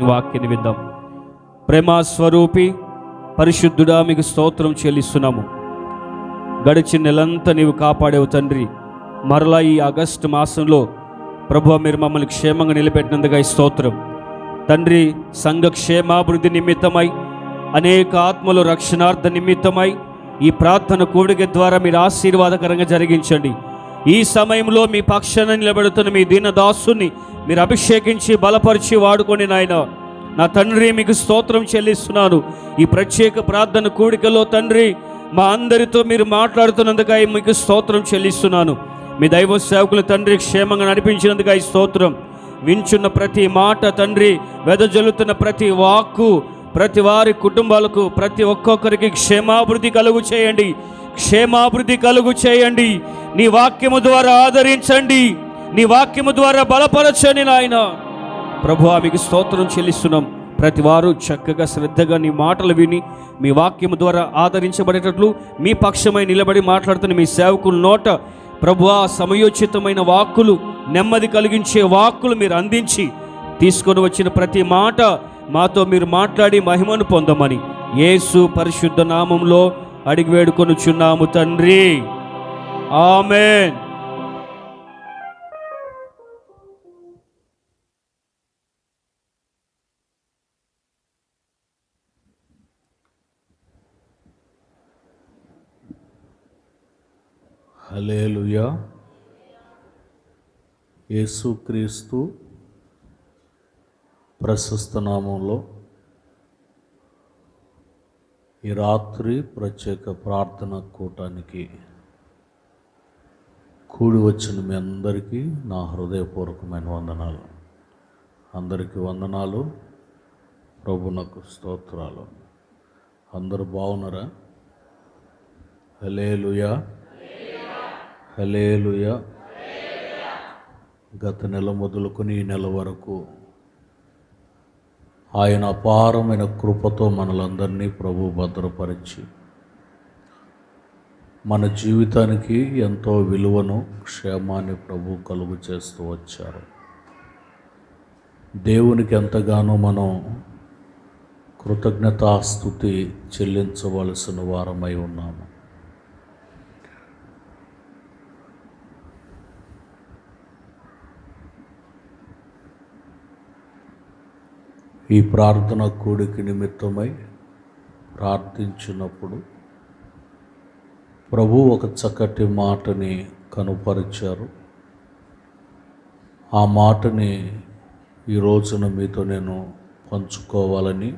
వాక్యాన్ని విందాం. ప్రేమ స్వరూపి పరిశుద్ధుడా, మీకు స్తోత్రం చెల్లిస్తున్నాము. గడిచిన నెలంతా నీవు కాపాడేవు తండ్రి. మరలా ఈ ఆగస్టు మాసంలో ప్రభువా, మీరు మమ్మల్ని క్షేమంగా నిలబెట్టినందుగా ఈ స్తోత్రం తండ్రి. సంఘ క్షేమాభివృద్ధి నిమిత్తమై, అనేక ఆత్మలు రక్షణార్థ నిమిత్తమై ఈ ప్రార్థన కూడిక ద్వారా మీరు ఆశీర్వాదకరంగా జరిగించండి. ఈ సమయంలో మీ పక్షాన నిలబెడుతున్న మీ దీనదాసుని మీరు అభిషేకించి బలపరిచి వాడుకొని నాయన. నా తండ్రి, మీకు స్తోత్రం చెల్లిస్తున్నాను. ఈ ప్రత్యేక ప్రార్థన కూడికలో తండ్రి, మా అందరితో మీరు మాట్లాడుతున్నందుకై మీకు స్తోత్రం చెల్లిస్తున్నాను. మీ దైవ సేవకులు తండ్రి క్షేమంగా నడిపించినందుకై స్తోత్రం. వించున్న ప్రతి మాట తండ్రి, వెదజల్లుతున్న ప్రతి వాక్కు ప్రతి వారి కుటుంబాలకు, ప్రతి ఒక్కొక్కరికి క్షేమాభివృద్ధి కలుగు చేయండి, క్షేమాభివృద్ధి కలుగు చేయండి. నీ వాక్యము ద్వారా ఆదరించండి, నీ వాక్యము ద్వారా బలపరచండి నాయన. ప్రభువా, మీకు స్తోత్రం చెల్లిస్తున్నాం. ప్రతి వారు చక్కగా శ్రద్ధగా నీ మాటలు విని మీ వాక్యము ద్వారా ఆదరించబడేటట్లు మీ పక్షమై నిలబడి మాట్లాడుతున్న మీ సేవకుల నోట ప్రభువా సమయోచితమైన వాక్కులు, నెమ్మది కలిగించే వాక్కులు మీరు అందించి తీసుకొని వచ్చిన ప్రతి మాట మాతో మీరు మాట్లాడి మహిమను పొందమని యేసు పరిశుద్ధ నామంలో అడిగి వేడుకొనుచున్నాము తండ్రి. ఆమేన్. హల్లెలూయా. యేసుక్రీస్తు ప్రశస్త నామంలో ఈ రాత్రి ప్రత్యేక ప్రార్థన కూటానికి కూడి వచ్చిన మీ అందరికీ నా హృదయపూర్వకమైన వందనాలు. అందరికీ వందనాలు. ప్రభునకు స్తోత్రాలు. అందరూ బాగున్నారా? హల్లెలూయా, హల్లెలూయా. గత నెల మొదలుకొని ఈ నెల వరకు ఆయన అపారమైన కృపతో మనలందరినీ ప్రభు భద్రపరిచి మన జీవితానికి ఎంతో విలువను, క్షేమాన్ని ప్రభు కలుగు చేస్తూ వచ్చారు. దేవునికి ఎంతగానో మనం కృతజ్ఞతాస్తుతి చెల్లించవలసిన వారమై ఉన్నాము. ఈ ప్రార్థన కూడికి నిమిత్తమై ప్రార్థించినప్పుడు ప్రభు ఒక చక్కటి మాటని కనుపరిచారు. ఆ మాటని ఈ రోజున మీతో నేను పంచుకోవాలని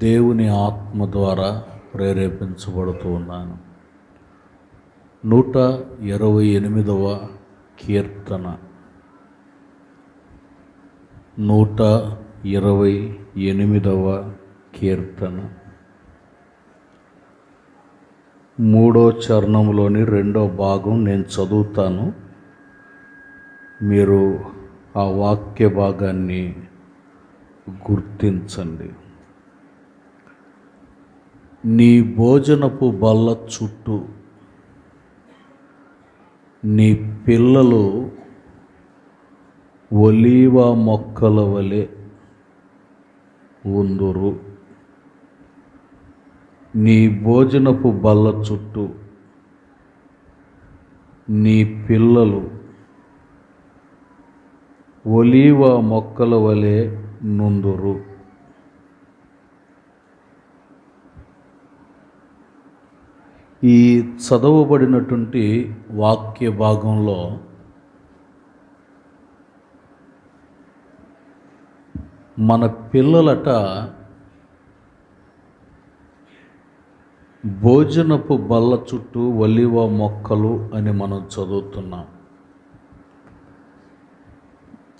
దేవుని ఆత్మ ద్వారా ప్రేరేపించబడుతూ ఉన్నాను. 128వ కీర్తన, 128వ కీర్తన 3వ చరణంలోని 2వ భాగం నేను చదువుతాను. మీరు ఆ వాక్య భాగాన్ని గుర్తించండి. నీ భోజనపు బల్ల చుట్టూ నీ పిల్లలు ఒలీవ మొక్కల వలె ఉందురు. నీ భోజనపు బల్ల చుట్టూ నీ పిల్లలు ఒలీవ మొక్కల వలె నుందురు. ఈ చదవబడినటువంటి వాక్య భాగంలో మన పిల్లలట భోజనపు బల్ల చుట్టూ ఒలీవ మొక్కలు అని మనం చదువుతున్నాం.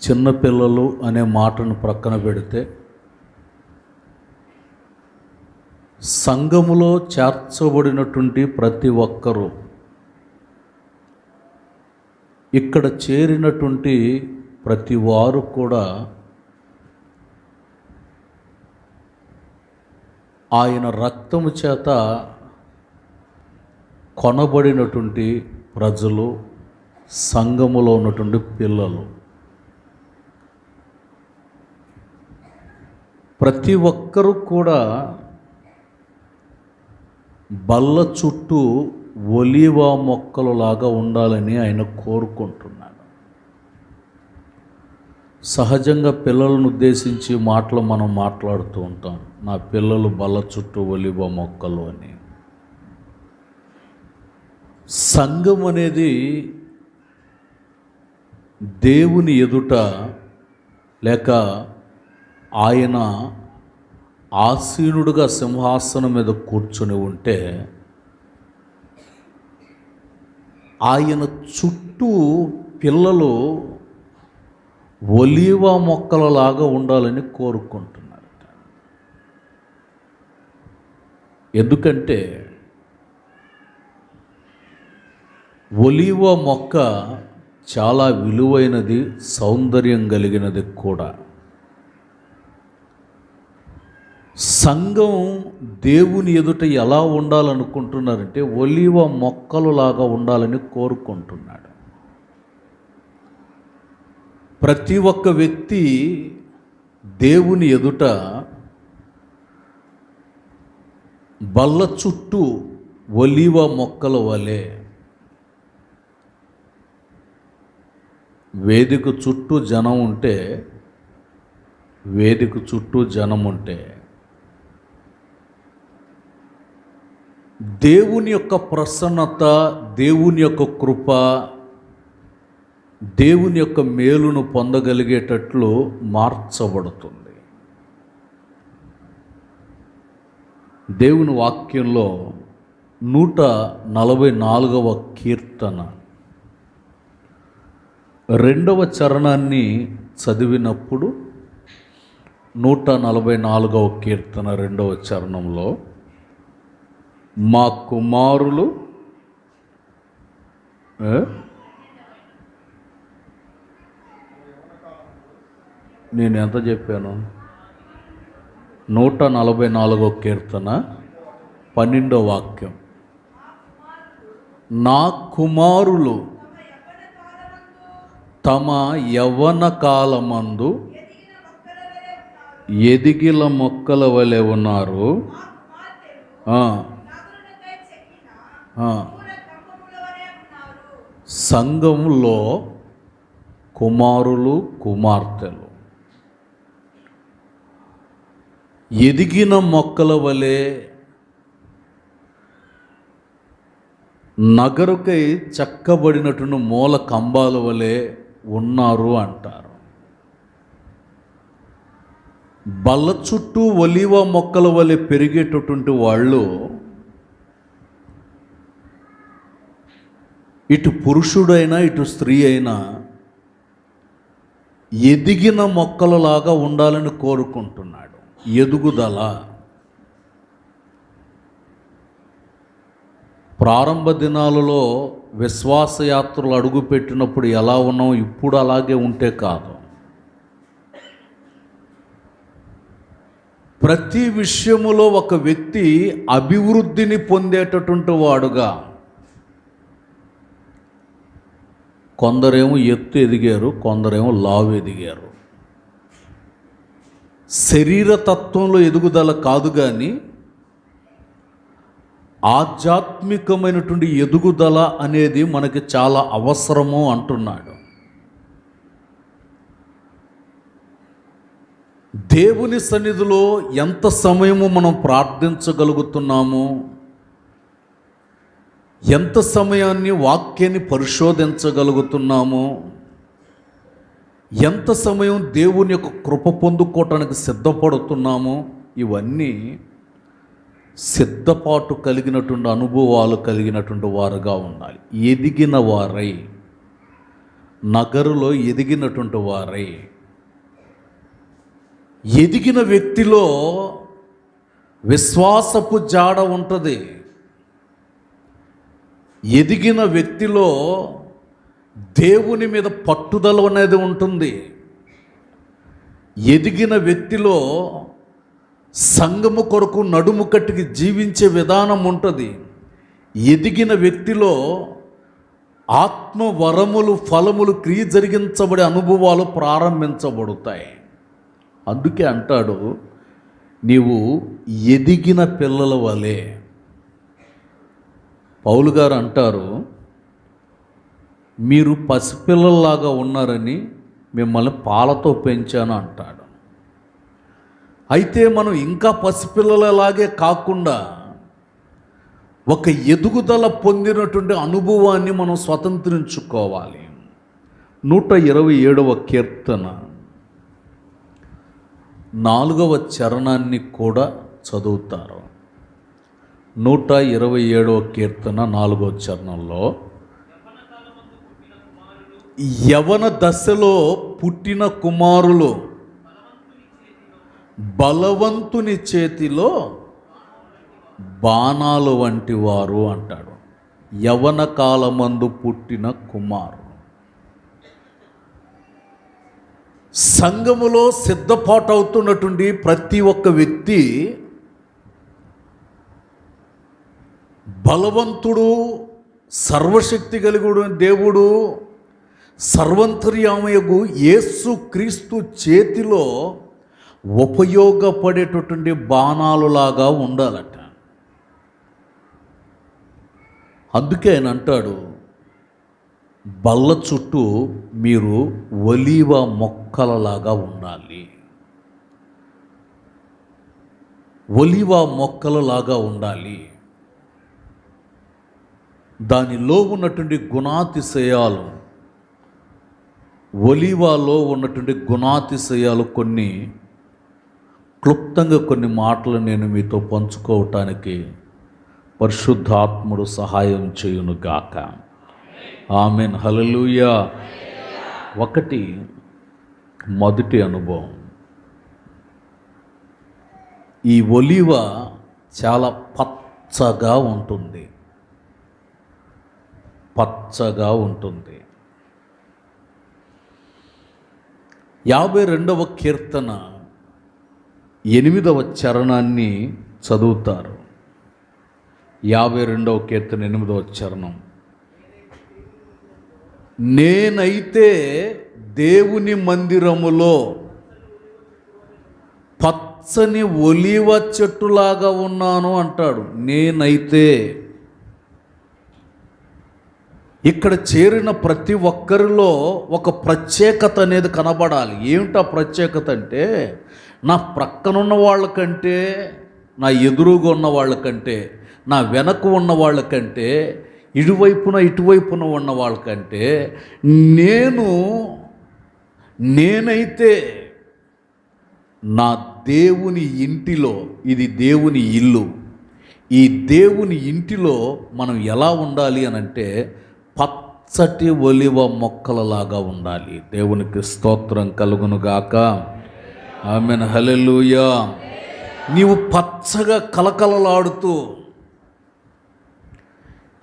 చిన్నపిల్లలు అనే మాటను ప్రక్కన పెడితే సంఘములో చేర్చబడినటువంటి ప్రతి ఒక్కరూ, ఇక్కడ చేరినటువంటి ప్రతి వారు కూడా ఆయన రక్తము చేత కొనబడినటువంటి ప్రజలు, సంఘములో ఉన్నటువంటి పిల్లలు. ప్రతి ఒక్కరూ కూడా బల్ల చుట్టూ ఒలీవ మొక్కలులాగా ఉండాలని ఆయన కోరుకుంటున్నాడు. సహజంగా పిల్లలను ఉద్దేశించి మాటలు మనం మాట్లాడుతూ ఉంటాం, నా పిల్లలు బల్ల చుట్టూ ఒలీవ మొక్కలు అని. సంఘం అనేది దేవుని ఎదుట లేక ఆయన ఆసీనుడుగా సింహాసనం మీద కూర్చొని ఉంటే ఆయన చుట్టూ పిల్లలు ఒలీవ మొక్కలలాగా ఉండాలని కోరుకుంటున్నారు. ఎందుకంటే ఒలీవ మొక్క చాలా విలువైనది, సౌందర్యం కలిగినది కూడా. సంఘం దేవుని ఎదుట ఎలా ఉండాలనుకుంటున్నారంటే ఒలీవ మొక్కలులాగా ఉండాలని కోరుకుంటున్నాడు. ప్రతి ఒక్క వ్యక్తి దేవుని ఎదుట బల్ల చుట్టూ ఒలీవ మొక్కల వలె, వేదిక చుట్టూ జనం ఉంటే, వేదిక చుట్టూ జనం ఉంటే దేవుని యొక్క ప్రసన్నత, దేవుని యొక్క కృప, దేవుని యొక్క మేలును పొందగలిగేటట్లు మార్చబడుతుంది. దేవుని వాక్యంలో 144వ కీర్తన 2వ చరణాన్ని చదివినప్పుడు 144వ కీర్తన 2వ చరణంలో, మా కుమారులు నేను ఎంత చెప్పాను? 144వ కీర్తన 12వ వాక్యం, నా కుమారులు తమ యవ్వన కాలమందు ఎదిగిన మొక్కల వలె ఉన్నారు. సంఘంలో కుమారులు, కుమార్తెలు ఎదిగిన మొక్కల వలె, నగరుకై చెక్కబడినటువంటి మూల కంబాల వలె ఉన్నారు అంటారు. బల్ల చుట్టూ ఒలీవ మొక్కల వలె పెరిగేటటువంటి వాళ్ళు ఇటు పురుషుడైనా ఇటు స్త్రీ అయినా ఎదిగిన మొక్కలలాగా ఉండాలని కోరుకుంటున్నాడు. ఎదుగుదల. ప్రారంభ దినాలలో విశ్వాసయాత్రలు అడుగుపెట్టినప్పుడు ఎలా ఉన్నాం, ఇప్పుడు అలాగే ఉంటే కాదు. ప్రతి విషయములో ఒక వ్యక్తి అభివృద్ధిని పొందేటటువంటి వాడుగా, కొందరేమో ఎత్తు ఎదిగారు, కొందరేమో లావు ఎదిగారు. శరీర తత్వంలో ఎదుగుదల కాదు కానీ ఆధ్యాత్మికమైనటువంటి ఎదుగుదల అనేది మనకి చాలా అవసరము అంటున్నాడు. దేవుని సన్నిధిలో ఎంత సమయము మనం ప్రార్థించగలుగుతున్నాము, ఎంత సమయాన్ని వాక్యాన్ని పరిశోధించగలుగుతున్నాము, ఎంత సమయం దేవుని యొక్క కృప పొందుకోవటానికి సిద్ధపడుతున్నాము, ఇవన్నీ సిద్ధపాటు కలిగినటువంటి అనుభవాలు కలిగినటువంటి వారుగా ఉండాలి. ఎదిగిన వారై, నగరులో ఎదిగినటువంటి వారై. ఎదిగిన వ్యక్తిలో విశ్వాసపు జాడ ఉంటుంది. ఎదిగిన వ్యక్తిలో దేవుని మీద పట్టుదల అనేది ఉంటుంది. ఎదిగిన వ్యక్తిలో సంఘము కొరకు నడుము కట్టుకి జీవించే విధానం ఉంటుంది. ఎదిగిన వ్యక్తిలో ఆత్మ వరములు, ఫలములు క్రియ జరిగించబడే అనుభవాలు ప్రారంభించబడతాయి. అందుకే అంటాడు, నీవు ఎదిగిన పిల్లల వలె. పౌలు గారు అంటారు, మీరు పసిపిల్లల్లాగా ఉన్నారని మిమ్మల్ని పాలతో పెంచాను అంటాడు. అయితే మనం ఇంకా పసిపిల్లలలాగే కాకుండా ఒక ఎదుగుదల పొందినటువంటి అనుభవాన్ని మనం స్వతంత్రించుకోవాలి. 127వ కీర్తన 4వ చరణాన్ని కూడా చదువుతారు. 127వ కీర్తన 4వ చరణంలో, యవన దశలో పుట్టిన కుమారులు బలవంతుని చేతిలో బాణాలు వంటి వారు అంటాడు. యవన కాలమందు పుట్టిన కుమారులు. సంఘములో సిద్ధపాటు అవుతున్నటువంటి ప్రతి ఒక్క వ్యక్తి బలవంతుడు, సర్వశక్తి కలిగుడు దేవుడు, సర్వంతర్యామయగు యేసు క్రీస్తు చేతిలో ఉపయోగపడేటటువంటి బాణాలులాగా ఉండాలట. అందుకే ఆయన అంటాడు, బల్ల చుట్టూ మీరు ఒలీవ మొక్కలలాగా ఉండాలి. ఒలీవ మొక్కలలాగా ఉండాలి. దానిలో ఉన్నటువంటి గుణాతిశయాలు, ఒలీవాలో ఉన్నటువంటి గుణాతిశయాలు కొన్ని క్లుప్తంగా కొన్ని మాటలు నేను మీతో పంచుకోవటానికి పరిశుద్ధాత్ముడు సహాయం చేయును గాక. ఆమెన్. హల్లెలూయా. మొదటి అనుభవం, ఈ ఒలీవ చాలా పచ్చగా ఉంటుంది. పచ్చగా ఉంటుంది. 52వ కీర్తన 8వ చరణాన్ని చదువుతారు. 52వ కీర్తన 8వ చరణం, నేనైతే దేవుని మందిరములో పచ్చని ఒలీవ చెట్టులాగా ఉన్నాను అంటాడు. నేనైతే ఇక్కడ చేరిన ప్రతి ఒక్కరిలో ఒక ప్రత్యేకత అనేది కనబడాలి. ఏమిటా ప్రత్యేకత అంటే, నా ప్రక్కనున్న వాళ్ళకంటే, నా ఎదురుగా ఉన్న వాళ్ళకంటే, నా వెనక ఉన్న వాళ్ళకంటే, ఇటువైపున ఉన్న వాళ్ళకంటే నేనైతే నా దేవుని ఇంటిలో, ఇది దేవుని ఇల్లు, ఈ దేవుని ఇంటిలో మనం ఎలా ఉండాలి అని అంటే పచ్చటి ఒలివ మొక్కలలాగా ఉండాలి. దేవునికి స్తోత్రం కలుగునుగాక. ఆమెన్. హల్లెలూయా. నీవు పచ్చగా కలకలలాడుతూ,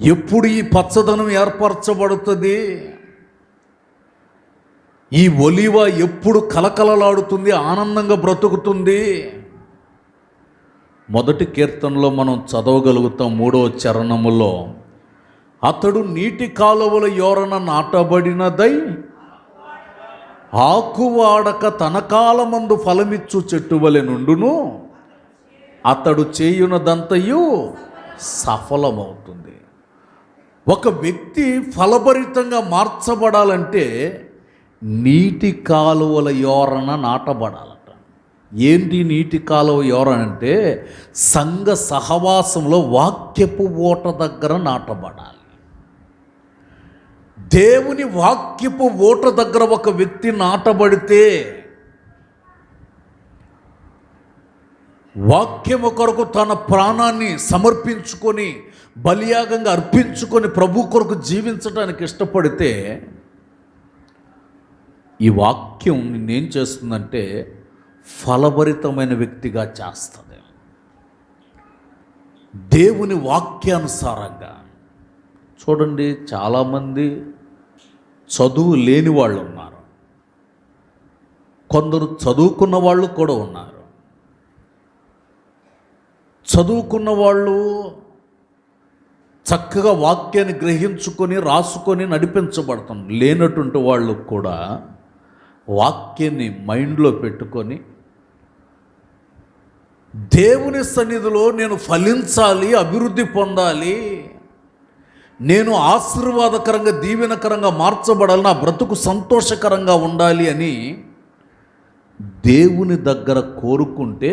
ఎప్పుడు ఈ పచ్చదనం ఏర్పరచబడుతుంది, ఈ ఒలివ ఎప్పుడు కలకలలాడుతుంది, ఆనందంగా బ్రతుకుతుంది? మొదటి కీర్తనలో మనం చదవగలుగుతాం. 3వ చరణములో, అతడు నీటి కాలువల యోరన నాటబడినదై ఆకువాడక తన కాలమందు ఫలమిచ్చు చెట్టు వలె నుండును, అతడు చేయునదంతయు సఫలమవుతుంది. ఒక వ్యక్తి ఫలభరితంగా మార్చబడాలంటే నీటి కాలువల యోరన నాటబడాలట. ఏంటి నీటి కాలువ యోరన అంటే, సంఘ సహవాసంలో వాక్యపు ఓట దగ్గర నాటబడాలి. దేవుని వాక్యపు ఓట దగ్గర ఒక వ్యక్తి నాటబడితే, వాక్యము కొరకు తన ప్రాణాన్ని సమర్పించుకొని, బలియాగంగా అర్పించుకొని ప్రభు కొరకు జీవించడానికి ఇష్టపడితే, ఈ వాక్యం నిన్నేం చేస్తుందంటే ఫలభరితమైన వ్యక్తిగా చేస్తుంది. దేవుని వాక్యానుసారంగా. చూడండి, చాలామంది చదువు లేని వాళ్ళు ఉన్నారు, కొందరు చదువుకున్న వాళ్ళు కూడా ఉన్నారు. చదువుకున్న వాళ్ళు చక్కగా వాక్యాన్ని గ్రహించుకొని రాసుకొని నడిపించబడుతున్నారు. లేనటువంటి వాళ్ళు కూడా వాక్యాన్ని మైండ్లో పెట్టుకొని దేవుని సన్నిధిలో నేను ఫలించాలి, అభివృద్ధి పొందాలి, నేను ఆశీర్వాదకరంగా దీవెనకరంగా మార్చబడాలి, నా బ్రతుకు సంతోషకరంగా ఉండాలి అని దేవుని దగ్గర కోరుకుంటే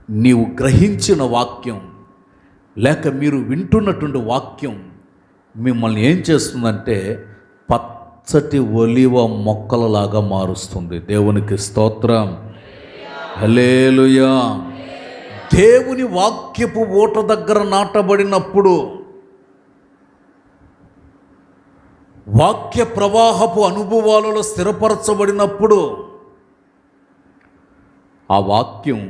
నీవు గ్రహించిన వాక్యం లేక మీరు వింటున్నటువంటి వాక్యం మిమ్మల్ని ఏం చేస్తుందంటే పచ్చటి ఒలివ మొక్కలలాగా మారుస్తుంది. దేవునికి స్తోత్రం, హల్లెలూయా. దేవుని వాక్యపు ఓట దగ్గర నాటబడినప్పుడు, వాక్య ప్రవాహపు అనుభవాలలో స్థిరపరచబడినప్పుడు ఆ వాక్యం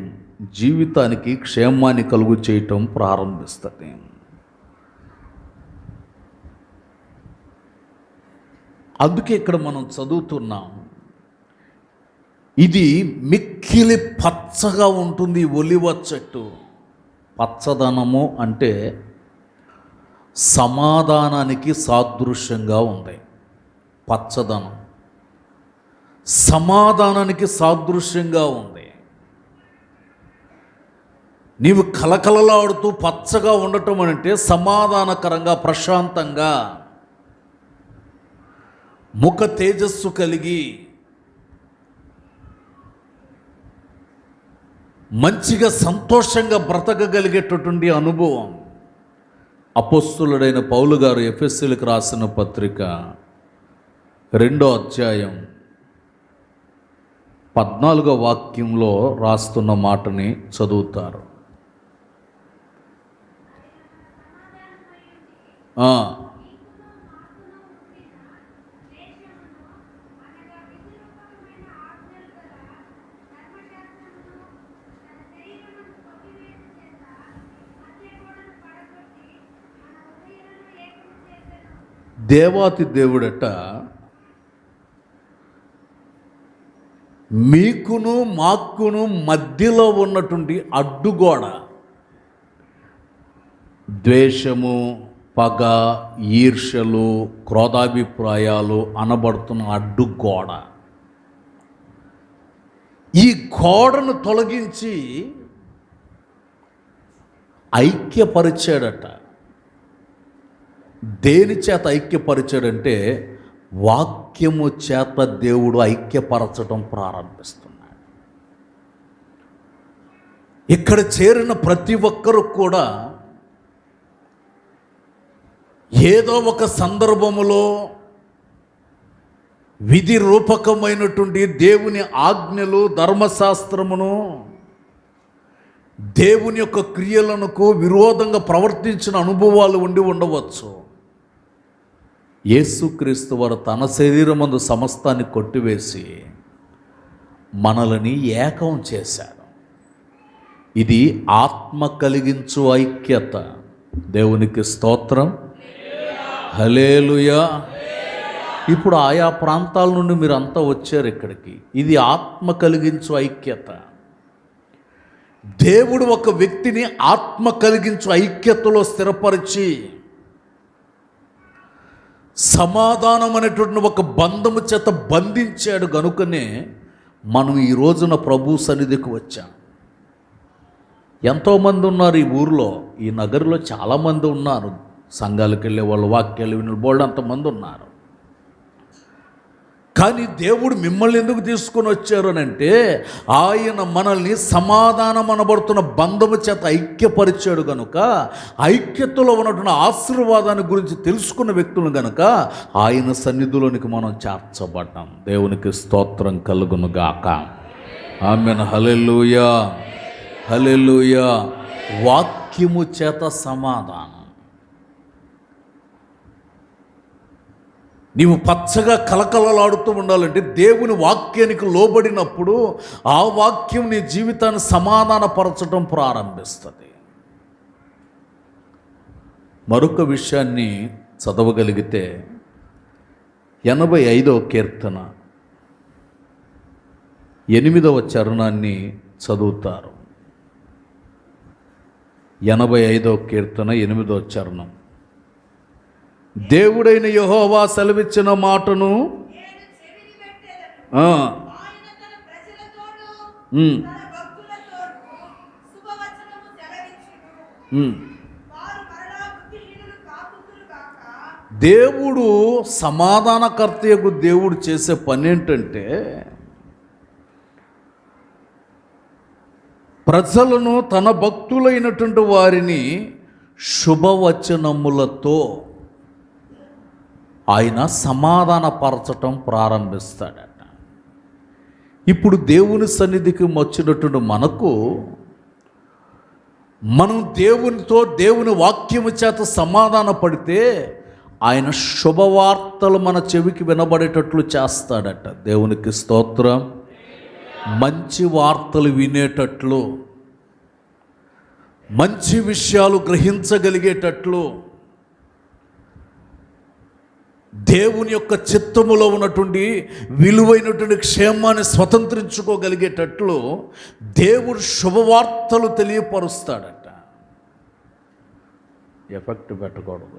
జీవితానికి క్షేమాన్ని కలుగు చేయటం ప్రారంభిస్తుంది. అందుకే ఇక్కడ మనం చదువుతున్నాం, ఇది మిక్కిలి పచ్చగా ఉంటుంది. ఒలివ చెట్టు పచ్చదనము అంటే సమాధానానికి సాదృశ్యంగా ఉంది. పచ్చదనం సమాధానానికి సాదృశ్యంగా ఉంది. నీవు కలకలలాడుతూ పచ్చగా ఉండటం అంటే సమాధానకరంగా, ప్రశాంతంగా, ముఖ తేజస్సు కలిగి మంచిగా సంతోషంగా బ్రతకగలిగేటటువంటి అనుభవం. అపోస్తులుడైన పౌలు గారు ఎఫెసీయులకు రాసిన పత్రిక 2వ అధ్యాయం 14వ వాక్యంలో రాస్తున్న మాటని చదువుతారు. దేవాతి దేవుడట మీకును మాకును మధ్యలో ఉన్నటువంటి అడ్డుగోడ, ద్వేషము, పగ, ఈర్ష్యలు, క్రోధాభిప్రాయాలు అనబడుతున్న అడ్డుగోడ, ఈ గోడను తొలగించి ఐక్యపరిచాడట. దేని చేత ఐక్యపరిచాడంటే వాక్యము చేత దేవుడు ఐక్యపరచడం ప్రారంభిస్తున్నాడు. ఇక్కడ చేరిన ప్రతి ఒక్కరు కూడా ఏదో ఒక సందర్భములో విధి రూపకమైనటువంటి దేవుని ఆజ్ఞలు, ధర్మశాస్త్రమును, దేవుని యొక్క క్రియలకు విరోధంగా ప్రవర్తించిన అనుభవాలు ఉండి ఉండవచ్చు. యేసుక్రీస్తు వారు తన శరీరమందు సమస్తాన్ని కొట్టివేసి మనల్ని ఏకం చేశాడు. ఇది ఆత్మ కలిగించు ఐక్యత. దేవునికి స్తోత్రం, హల్లెలూయా. ఇప్పుడు ఆయా ప్రాంతాల నుండి మీరు అంతా వచ్చారు ఇక్కడికి. ఇది ఆత్మ కలిగించు ఐక్యత. దేవుడు ఒక వ్యక్తిని ఆత్మ కలిగించు ఐక్యతలో స్థిరపరిచి సమాధానం అనేటువంటి ఒక బంధము చేత బంధించాడు. గనుకనే మనం ఈ రోజున ప్రభు సన్నిధికి వచ్చాం. ఎంతోమంది ఉన్నారు ఈ ఊరిలో, ఈ నగరంలో చాలామంది ఉన్నారు. సంఘాలకు వెళ్ళే వాళ్ళు, వాక్యాలు వినే బోల్డ్ అంతమంది ఉన్నారు. కానీ దేవుడు మిమ్మల్ని ఎందుకు తీసుకొని వచ్చారు అని అంటే, ఆయన మనల్ని సమాధానం అనబడుతున్న బంధము చేత ఐక్యపరిచాడు కనుక, ఐక్యతలో ఉన్నటువంటి ఆశీర్వాదాన్ని గురించి తెలుసుకున్న వ్యక్తులు కనుక ఆయన సన్నిధిలోనికి మనం చేర్చబడ్డాం. దేవునికి స్తోత్రం కలుగును గాక. ఆమేన్, హల్లెలూయా, హల్లెలూయా. వాక్యము చేత సమాధానం. నీవు పచ్చగా కలకలలాడుతూ ఉండాలంటే దేవుని వాక్యానికి లోబడినప్పుడు ఆ వాక్యం నీ జీవితాన్ని సమాధానపరచడం ప్రారంభిస్తుంది. మరొక విషయాన్ని చదవగలిగితే 85వ కీర్తన 8వ చరణాన్ని చదువుతారు. 85వ కీర్తన 8వ చరణం. దేవుడైన యెహోవా సెలవిచ్చిన మాటను దేవుడు సమాధానకర్తయకు దేవుడు చేసే పని ఏంటంటే ప్రజలను తన భక్తులైనటువంటి వారిని శుభవచనములతో ఆయన సమాధానపరచటం ప్రారంభిస్తాడట. ఇప్పుడు దేవుని సన్నిధికి వచ్చినటువంటి మనకు మనం దేవునితో దేవుని వాక్యము చేత సమాధాన పడితే ఆయన శుభవార్తలు మన చెవికి వినబడేటట్లు చేస్తాడట. దేవునికి స్తోత్రం. మంచి వార్తలు వినేటట్లు, మంచి విషయాలు గ్రహించగలిగేటట్లు, దేవుని యొక్క చిత్తములో ఉన్నటువంటి విలువైనటువంటి క్షేమాన్ని స్వతంత్రించుకోగలిగేటట్లు దేవుడు శుభవార్తలు తెలియపరుస్తాడట. ఎఫెక్ట్ పెట్టకూడదు.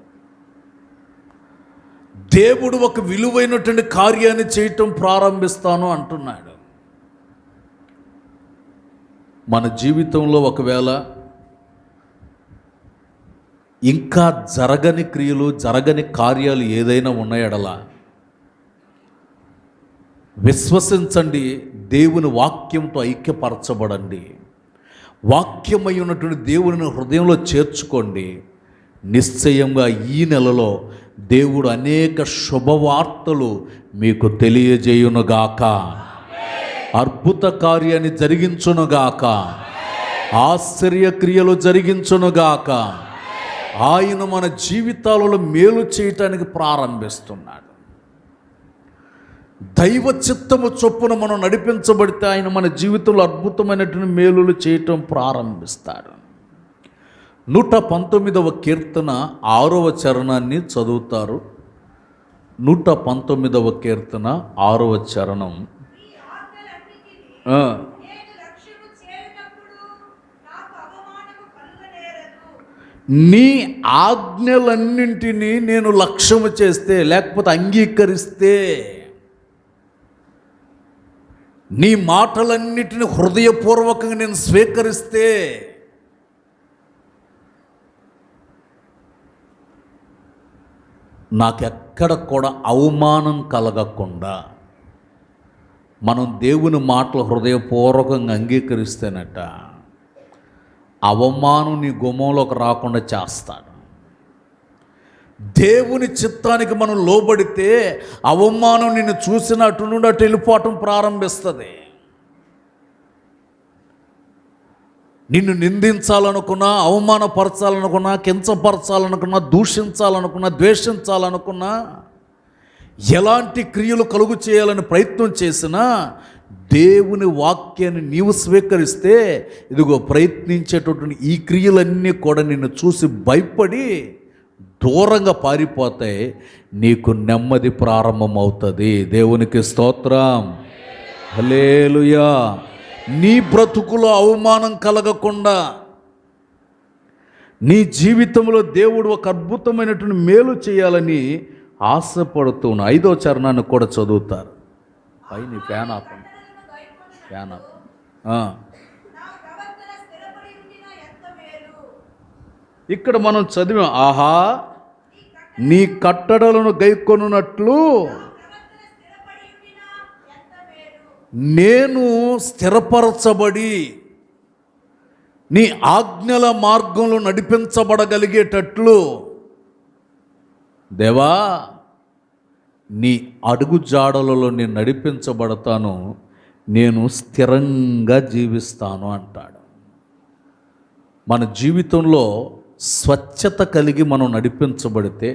దేవుడు ఒక విలువైనటువంటి కార్యాన్ని చేయటం ప్రారంభిస్తాను అంటున్నాడు. మన జీవితంలో ఒకవేళ ఇంకా జరగని క్రియలు, జరగని కార్యాలు ఏదైనా ఉన్నాయడలా విశ్వసించండి, దేవుని వాక్యంతో ఐక్యపరచబడండి, వాక్యమై ఉన్నటువంటి దేవుని హృదయంలో చేర్చుకోండి. నిశ్చయంగా ఈ నెలలో దేవుడు అనేక శుభవార్తలు మీకు తెలియజేయునుగాక, అద్భుత కార్యాన్ని జరిగించునుగాక, ఆశ్చర్యక్రియలు జరిగించునుగాక. ఆయన మన జీవితాలలో మేలు చేయటానికి ప్రారంభిస్తున్నాడు. దైవ చిత్తము చొప్పున మనం నడిపించబడితే ఆయన మన జీవితంలో అద్భుతమైనటువంటి మేలులు చేయటం ప్రారంభిస్తాడు. 119వ కీర్తన 6వ చరణాన్ని చదువుతారు. 119వ కీర్తన 6వ చరణం. నీ ఆజ్ఞలన్నింటినీ నేను లక్ష్యము చేస్తే, లేకపోతే అంగీకరిస్తే, నీ మాటలన్నిటిని హృదయపూర్వకంగా నేను స్వీకరిస్తే, నాకెక్కడ కూడా అవమానం కలగకుండా మనం దేవుని మాటలు హృదయపూర్వకంగా అంగీకరిస్తేనట అవమానం నీ గుమ్మంలోకి రాకుండా చేస్తాడు. దేవుని చిత్తానికి మనం లోబడితే అవమానం నిన్ను చూసినట్టు నుండి అటు వెళ్ళిపోవటం ప్రారంభిస్తుంది. నిన్ను నిందించాలనుకున్నా, అవమానపరచాలనుకున్నా, కించపరచాలనుకున్నా, దూషించాలనుకున్నా, ద్వేషించాలనుకున్నా, ఎలాంటి క్రియలు కలుగు చేయాలని ప్రయత్నం చేసినా దేవుని వాక్యాన్ని నీవు స్వీకరిస్తే ఇదిగో ప్రయత్నించేటటువంటి ఈ క్రియలన్నీ కూడా నిన్ను చూసి భయపడి దూరంగా పారిపోతాయి. నీకు నెమ్మది ప్రారంభమవుతుంది. దేవునికి స్తోత్రం. హల్లెలూయా. నీ బ్రతుకులో అవమానం కలగకుండా నీ జీవితంలో దేవుడు ఒక అద్భుతమైనటువంటి మేలు చేయాలని ఆశపడుతున్న 5వ చరణాన్ని కూడా చదువుతారు. పైన ఫ్యాన్ ఆపండి. ఇక్కడ మనం చదివాం, ఆహా నీ కట్టడలను గైకొనున్నట్లు నేను స్థిరపరచబడి నీ ఆజ్ఞల మార్గంలో నడిపించబడగలిగేటట్లు దేవా నీ అడుగు జాడలలో నేను నడిపించబడతాను, నేను స్థిరంగా జీవిస్తాను అంటాడు. మన జీవితంలో స్వచ్ఛత కలిగి మనం నడిపించబడితే,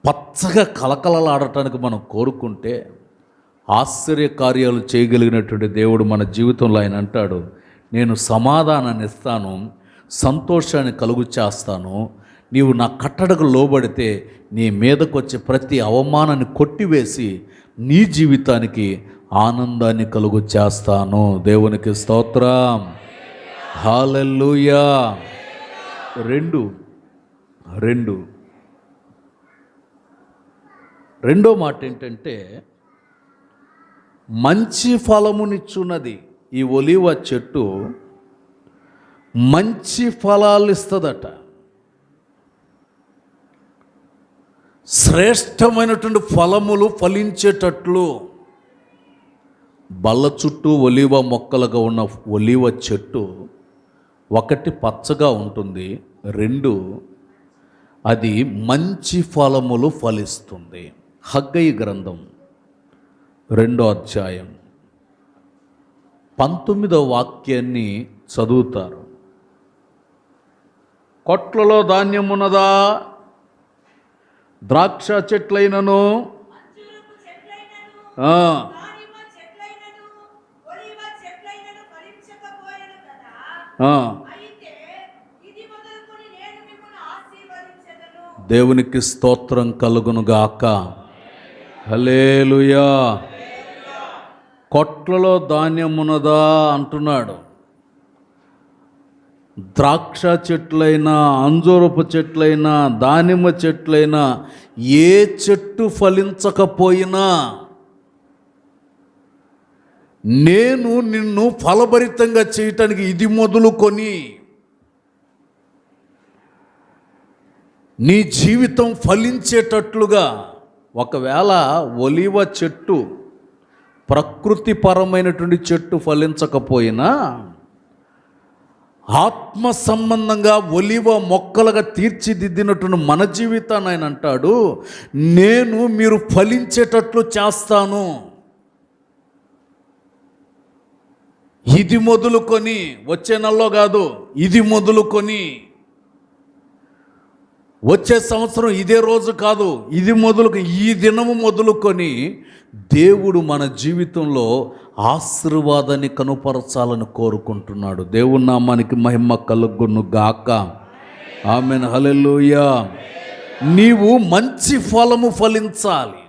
పచ్చగా కలకలలాడటానికి మనం కోరుకుంటే ఆశ్చర్య కార్యాలు చేయగలిగినటువంటి దేవుడు మన జీవితంలో ఆయన అంటాడు, నేను సమాధానాన్ని ఇస్తాను, సంతోషాన్ని కలుగు చేస్తాను. నీవు నా కట్టడకు లోబడితే నీ మీదకు వచ్చే ప్రతి అవమానాన్ని కొట్టివేసి నీ జీవితానికి ఆనందాన్ని కలుగు చేస్తాను. దేవునికి స్తోత్రం. హల్లెలూయా. రెండో మాట ఏంటంటే, మంచి ఫలమునిచ్చున్నది. ఈ ఒలీవ చెట్టు మంచి ఫలాలు ఇస్తుందట. శ్రేష్టమైనటువంటి ఫలములు ఫలించేటట్లు. బల్ల చుట్టూ ఒలీవ మొక్కలుగా ఉన్న ఒలీవ చెట్టు ఒకటి పచ్చగా ఉంటుంది, రెండు అది మంచి ఫలములు ఫలిస్తుంది. హగ్గయి గ్రంథం 2వ అధ్యాయం 19వ వాక్యాన్ని చదువుతారు. కొట్లలో ధాన్యం ఉన్నదా, ద్రాక్ష చెట్లైనను దేవునికి స్తోత్రం కలుగును గాక. హల్లెలూయా. కొట్లలో ధాన్యం ఉన్నదా అంటున్నాడు. ద్రాక్ష చెట్లైనా, అంజూరపు చెట్లైనా, దానిమ్మ చెట్లైనా, ఏ చెట్టు ఫలించకపోయినా నేను నిన్ను ఫలభరితంగా చేయటానికి ఇది మొదలుకొని నీ జీవితం ఫలించేటట్లుగా. ఒకవేళ ఒలీవ చెట్టు ప్రకృతిపరమైనటువంటి చెట్టు ఫలించకపోయినా ఆత్మ సంబంధంగా ఒలీవ మొక్కలుగా తీర్చిదిద్దినటువంటి మన జీవితాన్ని ఆయన అంటాడు, నేను మీరు ఫలించేటట్లు చేస్తాను. ఇది మొదలుకొని, వచ్చే నెలలో కాదు, ఇది మొదలుకొని, వచ్చే సంవత్సరం ఇదే రోజు కాదు, ఇది ఈ దినము మొదలుకొని దేవుడు మన జీవితంలో ఆశీర్వాదాన్ని కనుపరచాలని కోరుకుంటున్నాడు. దేవుని నామానికి మహిమ కలుగును గాక. ఆమేన్. హల్లెలూయా. నీవు మంచి ఫలము ఫలించాలి.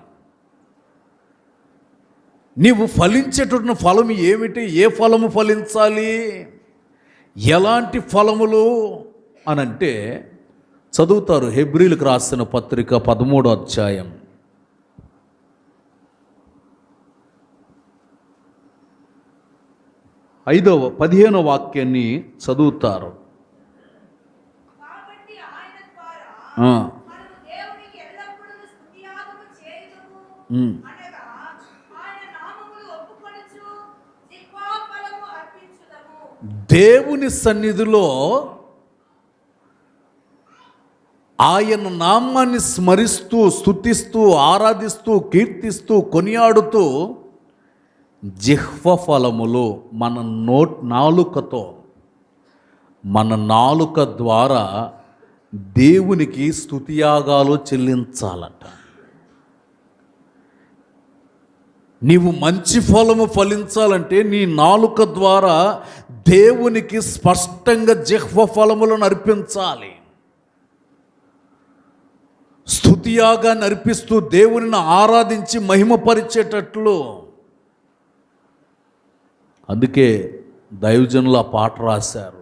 నీవు ఫలించేటటువంటి ఫలం ఏమిటి? ఏ ఫలము ఫలించాలి? ఎలాంటి ఫలములు అనంటే చదువుతారు. హెబ్రీలకు రాసిన పత్రిక 13వ అధ్యాయం 15వ వాక్యాన్ని చదువుతారు. దేవుని సన్నిధిలో ఆయన నామాన్ని స్మరిస్తూ, స్తుతిస్తూ, ఆరాధిస్తూ, కీర్తిస్తూ, కొనియాడుతూ జిహ్వ ఫలములు మన నాలుకతో, మన నాలుక ద్వారా దేవునికి స్తుతియాగాలు చెల్లించాలట. నీవు మంచి ఫలము ఫలించాలంటే నీ నాలుక ద్వారా దేవునికి స్పష్టంగా జిహ్వ ఫలములను అర్పించాలి. స్తుతియాగాన్ని అర్పిస్తూ దేవునిని ఆరాధించి మహిమపరిచేటట్లు. అందుకే దైవజనులు ఆ పాట రాశారు.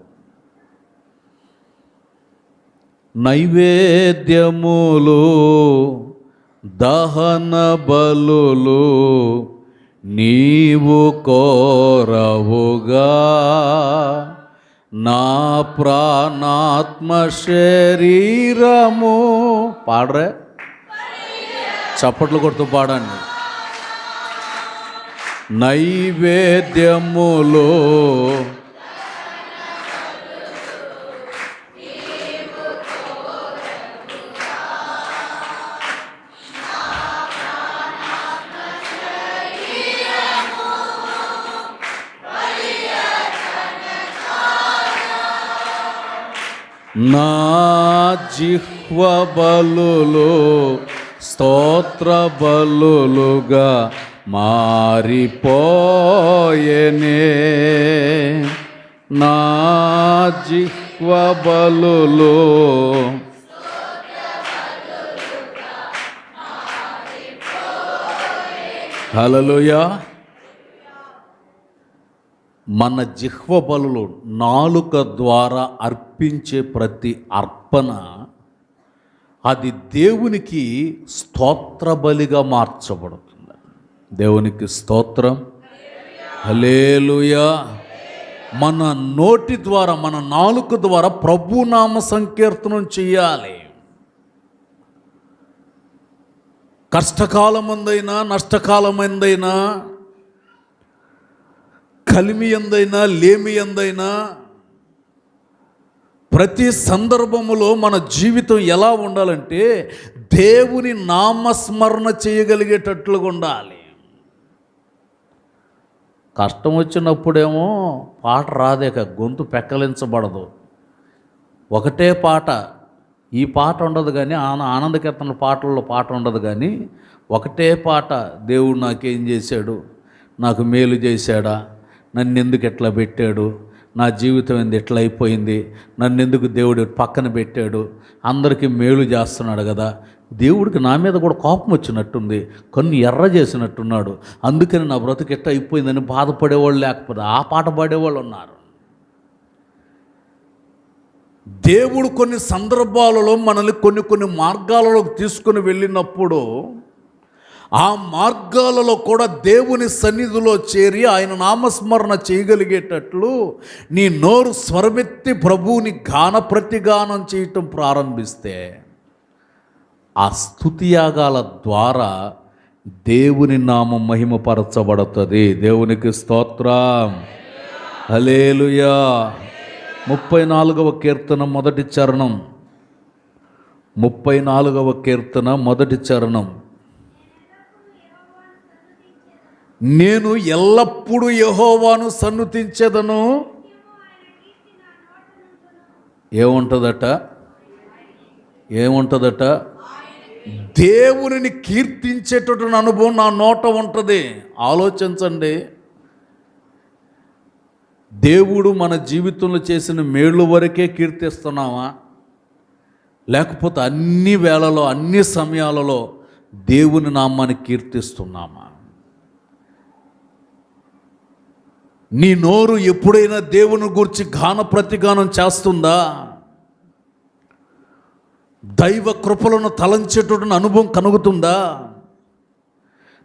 నైవేద్యములు, దహన బలులు నీవు కోరవుగా, నా ప్రాణాత్మ శరీరము. పాడరే, చప్పట్లు కొడుతూ పాడండి. నైవేద్యములో నా జిహ్వ బలులు స్తోత్ర బలులుగా మారిపోయేనే. నా జిహ్వ బలులు హల్లెలూయా. మన జిహ్వ బలులు, నాలుక ద్వారా అర్పించే ప్రతి అర్పణ అది దేవునికి స్తోత్ర బలిగా మార్చబడుతుంది. దేవునికి స్తోత్రం. హల్లెలూయా. మన నోటి ద్వారా, మన నాలుక ద్వారా ప్రభునామ సంకీర్తనం చేయాలి. కష్టకాలమందైనా, నష్టకాలమందైనా, కలిమి ఎందైనా, లేమి ఎందైనా, ప్రతి సందర్భములో మన జీవితం ఎలా ఉండాలంటే దేవుని నామస్మరణ చేయగలిగేటట్లుగా ఉండాలి. కష్టం వచ్చినప్పుడేమో పాట రాదేక, గొంతు పెక్కలించబడదు. ఒకటే పాట, ఈ పాట ఉండదు కానీ, ఆనంద కీర్తన పాటల్లో పాట ఉండదు కానీ, ఒకటే పాట, దేవుడు నాకేం చేశాడు, నాకు మేలు చేశాడా, నన్ను ఎందుకు ఎట్లా పెట్టాడు, నా జీవితం ఎందుకు ఎట్లా అయిపోయింది, నన్ను ఎందుకు దేవుడు పక్కన పెట్టాడు, అందరికీ మేలు చేస్తున్నాడు కదా, దేవుడికి నా మీద కూడా కోపం వచ్చినట్టుంది, కన్ను ఎర్ర చేసినట్టున్నాడు, అందుకని నా బ్రతుకు ఎట్లా అయిపోయిందని బాధపడేవాళ్ళు లేకపోతే ఆ పాట పాడేవాళ్ళు ఉన్నారు. దేవుడు కొన్ని సందర్భాలలో మనల్ని కొన్ని మార్గాలలోకి తీసుకుని వెళ్ళినప్పుడు ఆ మార్గాలలో కూడా దేవుని సన్నిధిలో చేరి ఆయన నామస్మరణ చేయగలిగేటట్లు నీ నోరు స్వరమెత్తి ప్రభువుని ప్రతిగానం చేయటం ప్రారంభిస్తే ఆ స్తుతియాగాల ద్వారా దేవుని నామం మహిమపరచబడుతుంది. దేవునికి స్తోత్రం, హల్లెలూయా. 34వ కీర్తన మొదటి చరణం, 34వ కీర్తన మొదటి చరణం. నేను ఎల్లప్పుడూ యెహోవాను సన్నుతించెదను. ఏముంటుందట? దేవునిని కీర్తించేటటువంటి అనుభవం నా నోట ఉంటుంది. ఆలోచించండి, దేవుడు మన జీవితంలో చేసిన మేళ్ళు వరకే కీర్తిస్తున్నామా, లేకపోతే అన్ని వేళలో, అన్ని సమయాలలో దేవుని నామాన్ని కీర్తిస్తున్నామా? నీ నోరు ఎప్పుడైనా దేవుని గురించి ప్రతిగానం చేస్తుందా? దైవ కృపలను తలంచేటటువంటి అనుభవం కలుగుతుందా?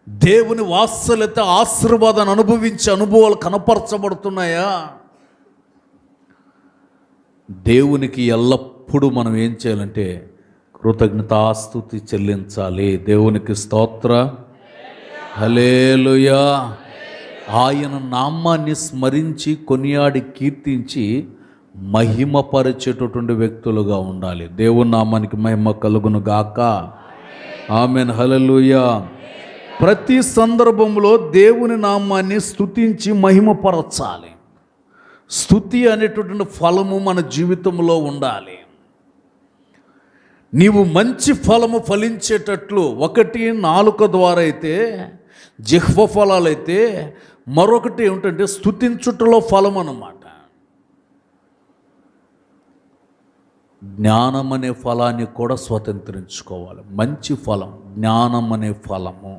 దేవుని వాత్సల్యత, ఆశీర్వాదాన్ని అనుభవించే అనుభవాలు కనపరచబడుతున్నాయా? దేవునికి ఎల్లప్పుడూ మనం ఏం చేయాలంటే కృతజ్ఞతాస్తుతి చెల్లించాలి. దేవునికి స్తోత్ర, హల్లెలూయా. ఆయన నామాన్ని స్మరించి, కొనియాడి, కీర్తించి మహిమపరిచేటటువంటి వ్యక్తులుగా ఉండాలి. దేవుని నామానికి మహిమ కలుగును గాక. ఆమేన్, హల్లెలూయా. ప్రతి సందర్భంలో దేవుని నామాన్ని స్తుతించి మహిమపరచాలి. స్తుతి అనేటటువంటి ఫలము మన జీవితంలో ఉండాలి. నీవు మంచి ఫలము ఫలించేటట్లు, ఒకటి నాలుక ద్వారా అయితే, జిహ్వ ఫలాలైతే, మరొకటి ఏమిటంటే స్తుతించుటలో ఫలం అన్నమాట. జ్ఞానం అనే ఫలాన్ని కూడా స్వతంత్రించుకోవాలి. మంచి ఫలం, జ్ఞానం అనే ఫలము.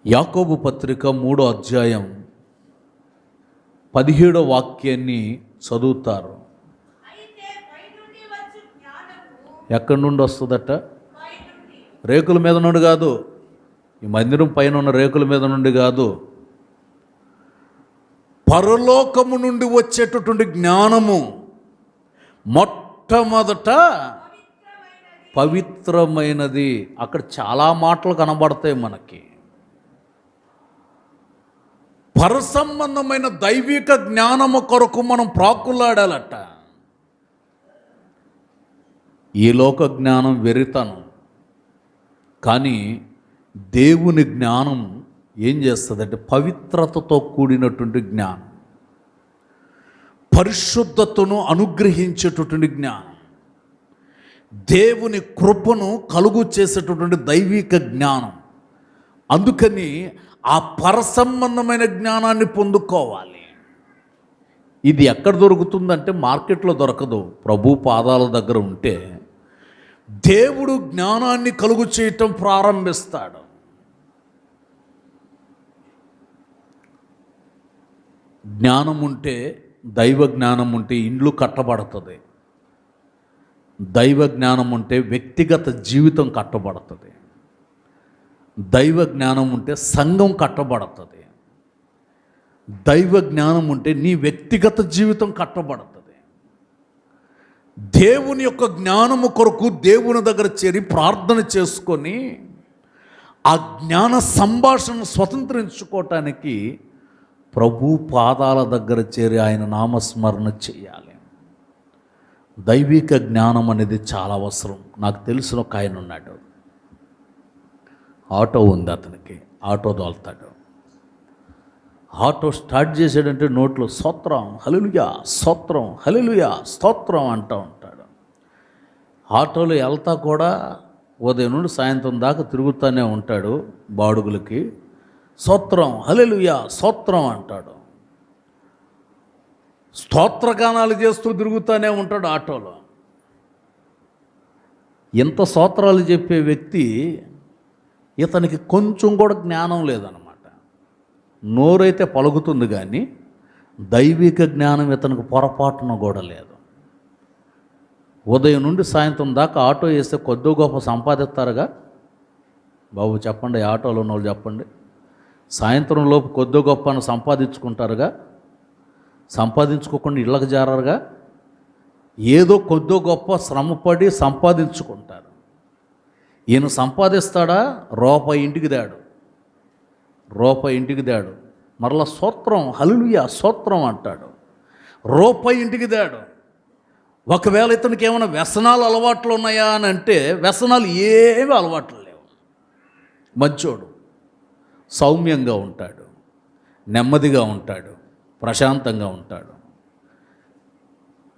యాకోబు పత్రిక 3వ అధ్యాయం 17వ వాక్యాన్ని చదువుతారు. ఎక్కడి నుండి వస్తుందట? రేకుల మీద నుండి కాదు, ఈ మందిరం పైన ఉన్న రేకుల మీద నుండి కాదు, పరలోకము నుండి వచ్చేటటువంటి జ్ఞానము మొట్టమొదట పవిత్రమైనది. అక్కడ చాలా మాటలు కనబడతాయి మనకి. పరసంబంధమైన దైవిక జ్ఞానము కొరకు మనం ప్రాకులాడాలట. ఈ లోక జ్ఞానం వెరితనం, కానీ దేవుని జ్ఞానం ఏం చేస్తుందంటే పవిత్రతతో కూడినటువంటి జ్ఞానం, పరిశుద్ధతను అనుగ్రహించేటటువంటి జ్ఞానం, దేవుని కృపను కలుగు చేసేటటువంటి దైవిక జ్ఞానం. అందుకని ఆ పరసంబంధమైన జ్ఞానాన్ని పొందుకోవాలి. ఇది ఎక్కడ దొరుకుతుందంటే మార్కెట్లో దొరకదు, ప్రభు పాదాల దగ్గర ఉంటే దేవుడు జ్ఞానాన్ని కలుగు చేయటం ప్రారంభిస్తాడు. జ్ఞానం ఉంటే, దైవ జ్ఞానం ఉంటే ఇండ్లు కట్టబడుతుంది. దైవ జ్ఞానం ఉంటే వ్యక్తిగత జీవితం కట్టబడుతుంది. దైవ జ్ఞానం ఉంటే సంఘం కట్టబడుతుంది. దైవ జ్ఞానం ఉంటే నీ వ్యక్తిగత జీవితం కట్టబడుతుంది. దేవుని యొక్క జ్ఞానము కొరకు దేవుని దగ్గర చేరి ప్రార్థన చేసుకొని ఆ జ్ఞాన సంభాషణ స్వతంత్రించుకోవటానికి ప్రభు పాదాల దగ్గర చేరి ఆయన నామస్మరణ చేయాలి. దైవిక జ్ఞానం అనేది చాలా అవసరం. నాకు తెలిసిన ఒక ఆయన ఉన్నాడు, ఆటో ఉంది అతనికి, ఆటో తోలుతాడు. ఆటో స్టార్ట్ చేసాడంటే నోట్లో స్తోత్రం హల్లెలూయా, స్తోత్రం హల్లెలూయా, స్తోత్రం అంటూ ఉంటాడు. ఆటోలో వెళ్తా కూడా ఉదయం నుండి సాయంత్రం దాకా తిరుగుతూనే ఉంటాడు. బాడుగులకి స్తోత్రం హల్లెలూయా, స్తోత్రం అంటాడు. స్తోత్రగానాలు చేస్తూ తిరుగుతూనే ఉంటాడు ఆటోలో. ఇంత స్తోత్రాలు చెప్పే వ్యక్తి, ఇతనికి కొంచెం కూడా జ్ఞానం లేదన్నమాట. నోరైతే పలుకుతుంది కానీ దైవిక జ్ఞానం ఇతనికి పొరపాటున కూడా లేదు. ఉదయం నుండి సాయంత్రం దాకా ఆటో వేస్తే కొద్ది గొప్ప సంపాదిస్తారుగా బాబు, చెప్పండి, ఆటోలో ఉన్న వాళ్ళు చెప్పండి. సాయంత్రం లోపు కొద్ది గొప్ప సంపాదించుకుంటారుగా, సంపాదించుకోకుండా ఇళ్ళకి జారారుగా. ఏదో కొద్దో గొప్ప శ్రమపడి సంపాదించుకుంటారు. ఈయన సంపాదిస్తాడా? రూపాయి ఇంటికి దాడు, రూపాయి ఇంటికి దాడు. మరలా స్తోత్రం హల్లెలూయా, స్తోత్రం అంటాడు. రూపాయి ఇంటికి దాడు. ఒకవేళ ఇతనికి ఏమైనా వ్యసనాలు అలవాట్లు ఉన్నాయా అని అంటే వ్యసనాలు ఏమీ అలవాట్లు లేవు. మంచోడు, సౌమ్యంగా ఉంటాడు, నెమ్మదిగా ఉంటాడు, ప్రశాంతంగా ఉంటాడు.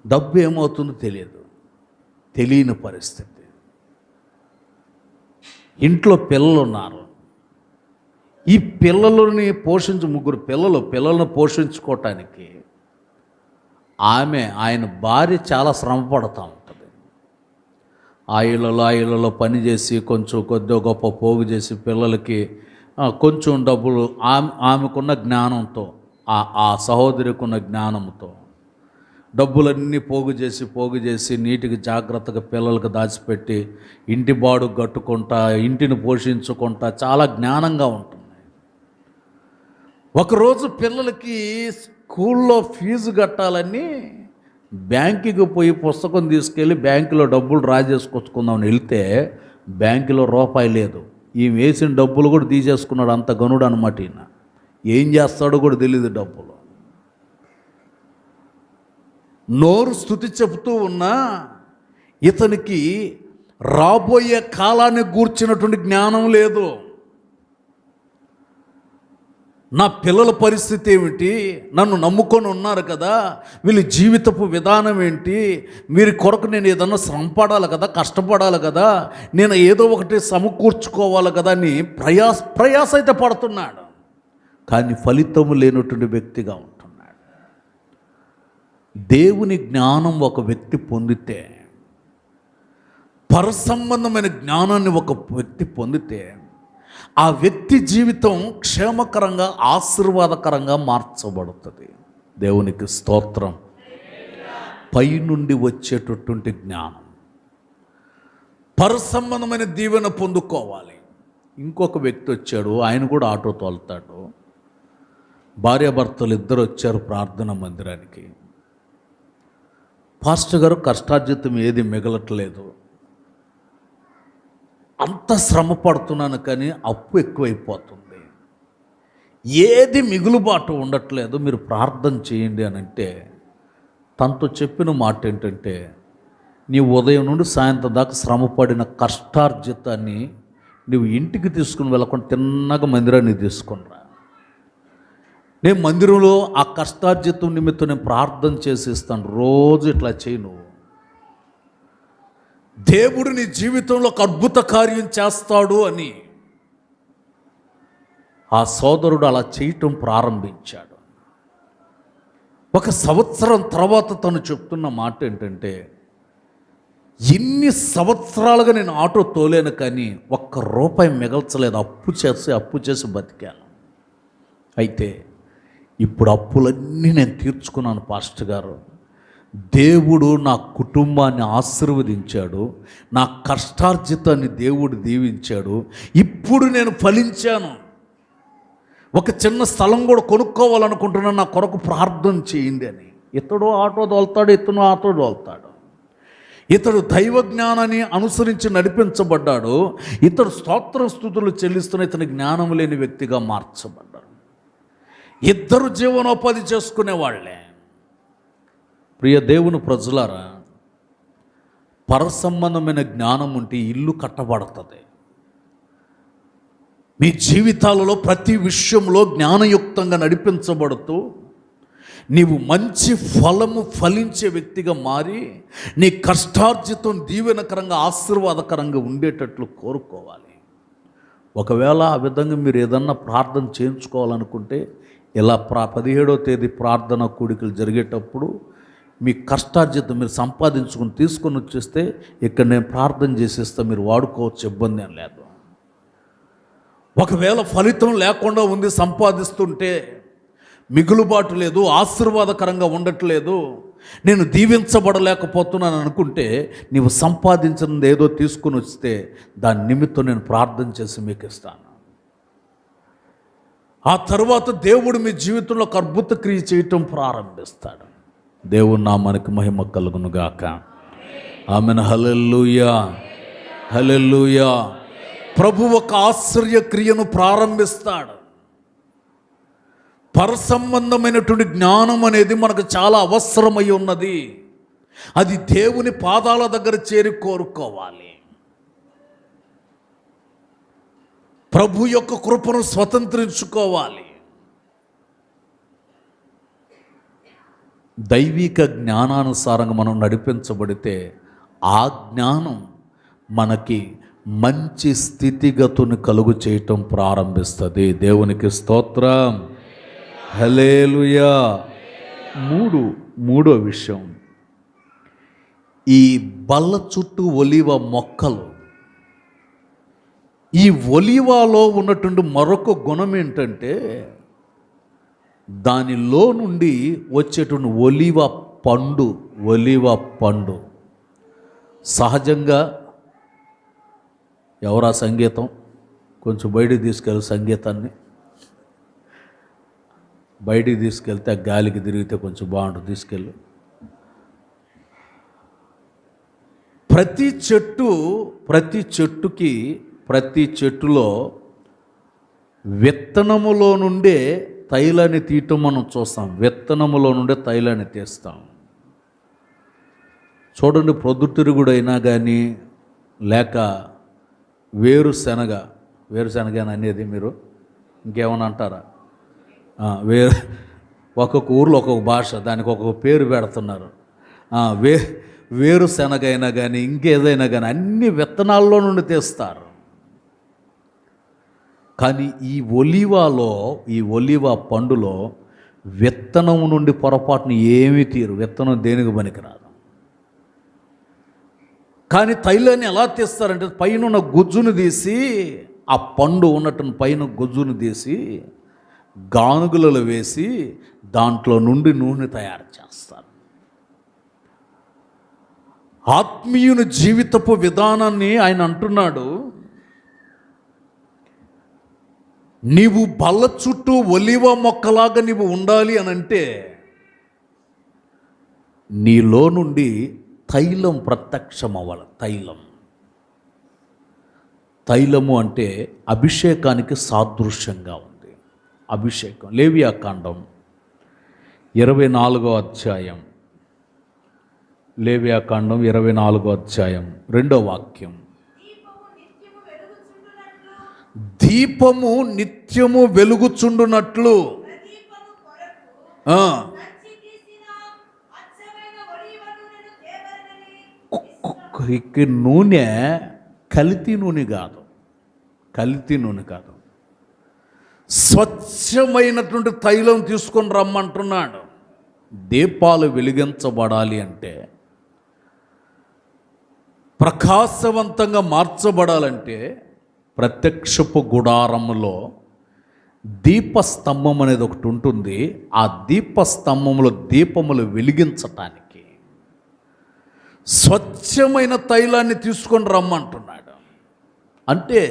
డబ్బు ఏమవుతుందో తెలియదు, తెలియని పరిస్థితి. ఇంట్లో పిల్లలు ఉన్నారు. ఈ పిల్లలని ముగ్గురు పిల్లలను పోషించుకోవటానికి ఆయన భార్య చాలా శ్రమ పడుతూ ఉంటుంది. ఆ ఇళ్ళలో పని చేసి కొంచెం కొద్దిగా గొప్ప పోగు చేసి పిల్లలకి కొంచెం డబ్బులు ఆమెకున్న జ్ఞానంతో, ఆ సహోదరికున్న జ్ఞానంతో డబ్బులన్నీ పోగు చేసి నీటికి జాగ్రత్తగా పిల్లలకు దాచిపెట్టి ఇంటి బాడు కట్టుకుంటా, ఇంటిని పోషించుకుంటా చాలా జ్ఞానంగా ఉంటుంది. ఒకరోజు పిల్లలకి స్కూల్లో ఫీజు కట్టాలని బ్యాంకుకి పోయి పుస్తకం తీసుకెళ్ళి బ్యాంకులో డబ్బులు డ్రా చేసుకొచ్చుకుందామని వెళ్తే బ్యాంకులో రూపాయి లేదు. ఈ వేసిన డబ్బులు కూడా తీసేసుకున్నాడు. అంత గనుడు అనమాట ఈయన. ఏం చేస్తాడో కూడా తెలియదు డబ్బులు. నోరు స్తుతి చెబుతూ ఉన్నా ఇతనికి రాబోయే కాలాన్ని గూర్చినటువంటి జ్ఞానం లేదు. నా పిల్లల పరిస్థితి ఏమిటి, నన్ను నమ్ముకొని ఉన్నారు కదా, వీళ్ళ జీవితపు విధానం ఏంటి, వీరి కొరకు నేను ఏదన్నా శ్రమపడాలి కదా, కష్టపడాలి కదా, నేను ఏదో ఒకటి సమకూర్చుకోవాలి కదా అని ప్రయాస అయితే పడుతున్నాడు. కానీ ఫలితము లేనటువంటి వ్యక్తిగా ఉంటున్నాడు. దేవుని జ్ఞానం ఒక వ్యక్తి పొందితే, పరసంబంధమైన జ్ఞానాన్ని ఒక వ్యక్తి పొందితే ఆ వ్యక్తి జీవితం క్షేమకరంగా ఆశీర్వాదకరంగా మార్చబడుతుంది. దేవునికి స్తోత్రం. పైనుండి వచ్చేటటువంటి జ్ఞానం, పరసంబంధమైన దీవెన పొందుకోవాలి. ఇంకొక వ్యక్తి వచ్చాడు, ఆయన కూడా ఆటో తోలుతాడు. భార్యాభర్తలు ఇద్దరు వచ్చారు ప్రార్థన మందిరానికి. పాస్టర్ గారు, కష్టార్జితం ఏది మిగలట్లేదు, అంత శ్రమ పడుతున్నాను కానీ అప్పు ఎక్కువైపోతుంది, ఏది మిగులుబాటు ఉండట్లేదు, మీరు ప్రార్థన చేయండి అని అంటే తనతో చెప్పిన మాట ఏంటంటే, నీ ఉదయం నుండి సాయంత్రం దాకా శ్రమపడిన కష్టార్జితాన్ని నువ్వు ఇంటికి తీసుకుని వెళ్ళకుండా తిన్నగా మందిరాన్ని తీసుకునిరా. నేను మందిరంలో ఆ కష్టార్జితం నిమిత్తం నేను ప్రార్థన చేసి ఇస్తాను, రోజు ఇట్లా చేయి. నువ్వు దేవుడు నీ జీవితంలో ఒక అద్భుత కార్యం చేస్తాడు అని ఆ సోదరుడు అలా చేయటం ప్రారంభించాడు. 1 సంవత్సరం తర్వాత తను చెప్తున్న మాట ఏంటంటే, ఇన్ని సంవత్సరాలుగా నేను ఆటో తోలేను కానీ ₹1 మిగల్చలేదు, అప్పు చేసి బతికాను. అయితే ఇప్పుడు అప్పులన్నీ నేను తీర్చుకున్నాను పాస్టర్ గారు. దేవుడు నా కుటుంబాన్ని ఆశీర్వదించాడు, నా కష్టార్జితాన్ని దేవుడు దీవించాడు, ఇప్పుడు నేను ఫలించాను. ఒక చిన్న స్థలం కూడా కొనుక్కోవాలనుకుంటున్నాను, నా కొరకు ప్రార్థన చేయండి అని. ఇతడు ఆటో తోలుతాడు, ఇతను ఆటో తోలుతాడు. ఇతడు దైవ జ్ఞానాన్ని అనుసరించి నడిపించబడ్డాడు, ఇతడు స్తోత్ర స్తుతులు చెల్లిస్తున్న ఇతని జ్ఞానం లేని వ్యక్తిగా మార్చబడ్డాడు. ఇద్దరు జీవనోపాధి చేసుకునేవాళ్లే. ప్రియ దేవుని ప్రజలారా, పరసంబంధమైన జ్ఞానం ఉంటే ఇల్లు కట్టబడుతుంది. మీ జీవితాలలో ప్రతి విషయంలో జ్ఞానయుక్తంగా నడిపించబడుతూ నీవు మంచి ఫలము ఫలించే వ్యక్తిగా మారి నీ కష్టార్జితం దీవెనకరంగా ఆశీర్వాదకరంగా ఉండేటట్లు కోరుకోవాలి. ఒకవేళ ఆ విధంగా మీరు ఏదన్నా ప్రార్థన చేయించుకోవాలనుకుంటే ఇలా 17వ తేదీ ప్రార్థన కూడికలు జరిగేటప్పుడు మీ కష్టార్జితం మీరు సంపాదించుకుని తీసుకొని వచ్చేస్తే ఇక్కడ నేను ప్రార్థన చేసేస్తా, మీరు వాడుకోవచ్చు, ఇబ్బంది ఏం లేదు. ఒకవేళ ఫలితం లేకుండా ఉంది, సంపాదిస్తుంటే మిగులుబాటు లేదు, ఆశీర్వాదకరంగా ఉండట్లేదు, నేను దీవించబడలేకపోతున్నాను అనుకుంటే నీవు సంపాదించినది ఏదో తీసుకుని వస్తే దాని నిమిత్తం నేను ప్రార్థన చేసి మీకు ఇస్తాను. ఆ తర్వాత దేవుడు మీ జీవితంలో ఒక అద్భుత క్రియ చేయటం ప్రారంభిస్తాడు. దేవుని నామానికి మహిమ కలుగును గాక. ఆమెన్. హల్లెలూయా, హల్లెలూయా. ప్రభు ఒక ఆశ్చర్య క్రియను ప్రారంభిస్తాడు. పరసంబంధమైనటువంటి జ్ఞానం అనేది మనకు చాలా అవసరమై ఉన్నది. అది దేవుని పాదాల దగ్గర చేరి కోరుకోవాలి. ప్రభు యొక్క కృపను స్వతంత్రించుకోవాలి. దైవిక జ్ఞానానుసారంగా మనం నడిపించబడితే ఆ జ్ఞానం మనకి మంచి స్థితిగతుని కలుగు చేయటం ప్రారంభిస్తుంది. దేవునికి స్తోత్రం. హల్లెలూయా. మూడో విషయం, ఈ బల్ల చుట్టూ ఒలీవ మొక్కలు. ఈ ఒలీవాలో ఉన్నటువంటి మరొక గుణం ఏంటంటే దానిలో నుండి వచ్చేటువంటి ఒలీవ పండు. సహజంగా ఎవరా సంగీతం కొంచెం బయటికి తీసుకెళ్ళి, సంగీతాన్ని బయటికి తీసుకెళ్తే ఆ గాలికి తిరిగితే కొంచెం బాగుంటుంది, తీసుకెళ్ళు. ప్రతి చెట్టులో విత్తనములో నుండే తైలాన్ని తీయటం మనం చూస్తాం. విత్తనములో నుండే తైలాన్ని తీస్తాం. చూడండి, ప్రొద్దుతిరుగుడైనా కానీ లేక వేరుశనగ అనేది మీరు ఇంకేమైనా అంటారా? ఒక్కొక్క ఊర్లో ఒక్కొక్క భాష, దానికి ఒక్కొక్క పేరు పెడుతున్నారు. వేరుశనగ అయినా కానీ ఇంకేదైనా కానీ అన్ని విత్తనాల్లో నుండి తీస్తారు. కానీ ఈ ఒలీవ పండులో విత్తనం నుండి పొరపాటును ఏమీ తీరు. విత్తనం దేనికి పనికిరాదు. కానీ తైలాన్ని ఎలా తీస్తారంటే పైన గుజ్జును తీసి, ఆ పండు ఉన్నట్టు పైన గుజ్జును తీసి గానుగులలో వేసి దాంట్లో నుండి నూనె తయారు చేస్తారు. ఆత్మీయుని జీవితపు విధానాన్ని ఆయన అంటున్నాడు, నీవు బల్ల చుట్టూ ఒలీవ మొక్కలాగా నీవు ఉండాలి అని అంటే నీలో నుండి తైలం ప్రత్యక్షమవ్వాలి. తైలము అంటే అభిషేకానికి సాదృశ్యంగా ఉంది. అభిషేకం. లేవియాకాండం 24వ అధ్యాయం, లేవియాకాండం 24వ అధ్యాయం 2వ వాక్యం. దీపము నిత్యము వెలుగుచుండునట్లు నూనె కల్తీ నూనె కాదు, స్వచ్ఛమైనటువంటి తైలం తీసుకొని రమ్మంటున్నాడు. దీపాలు వెలిగించబడాలి అంటే, ప్రకాశవంతంగా మార్చబడాలంటే ప్రత్యక్షపు గుడారములో దీపస్తంభం అనేది ఒకటి ఉంటుంది. ఆ దీపస్తంభంలో దీపములు వెలిగించటానికి స్వచ్ఛమైన తైలాన్ని తీసుకొని రమ్మంటున్నాడు. అంటే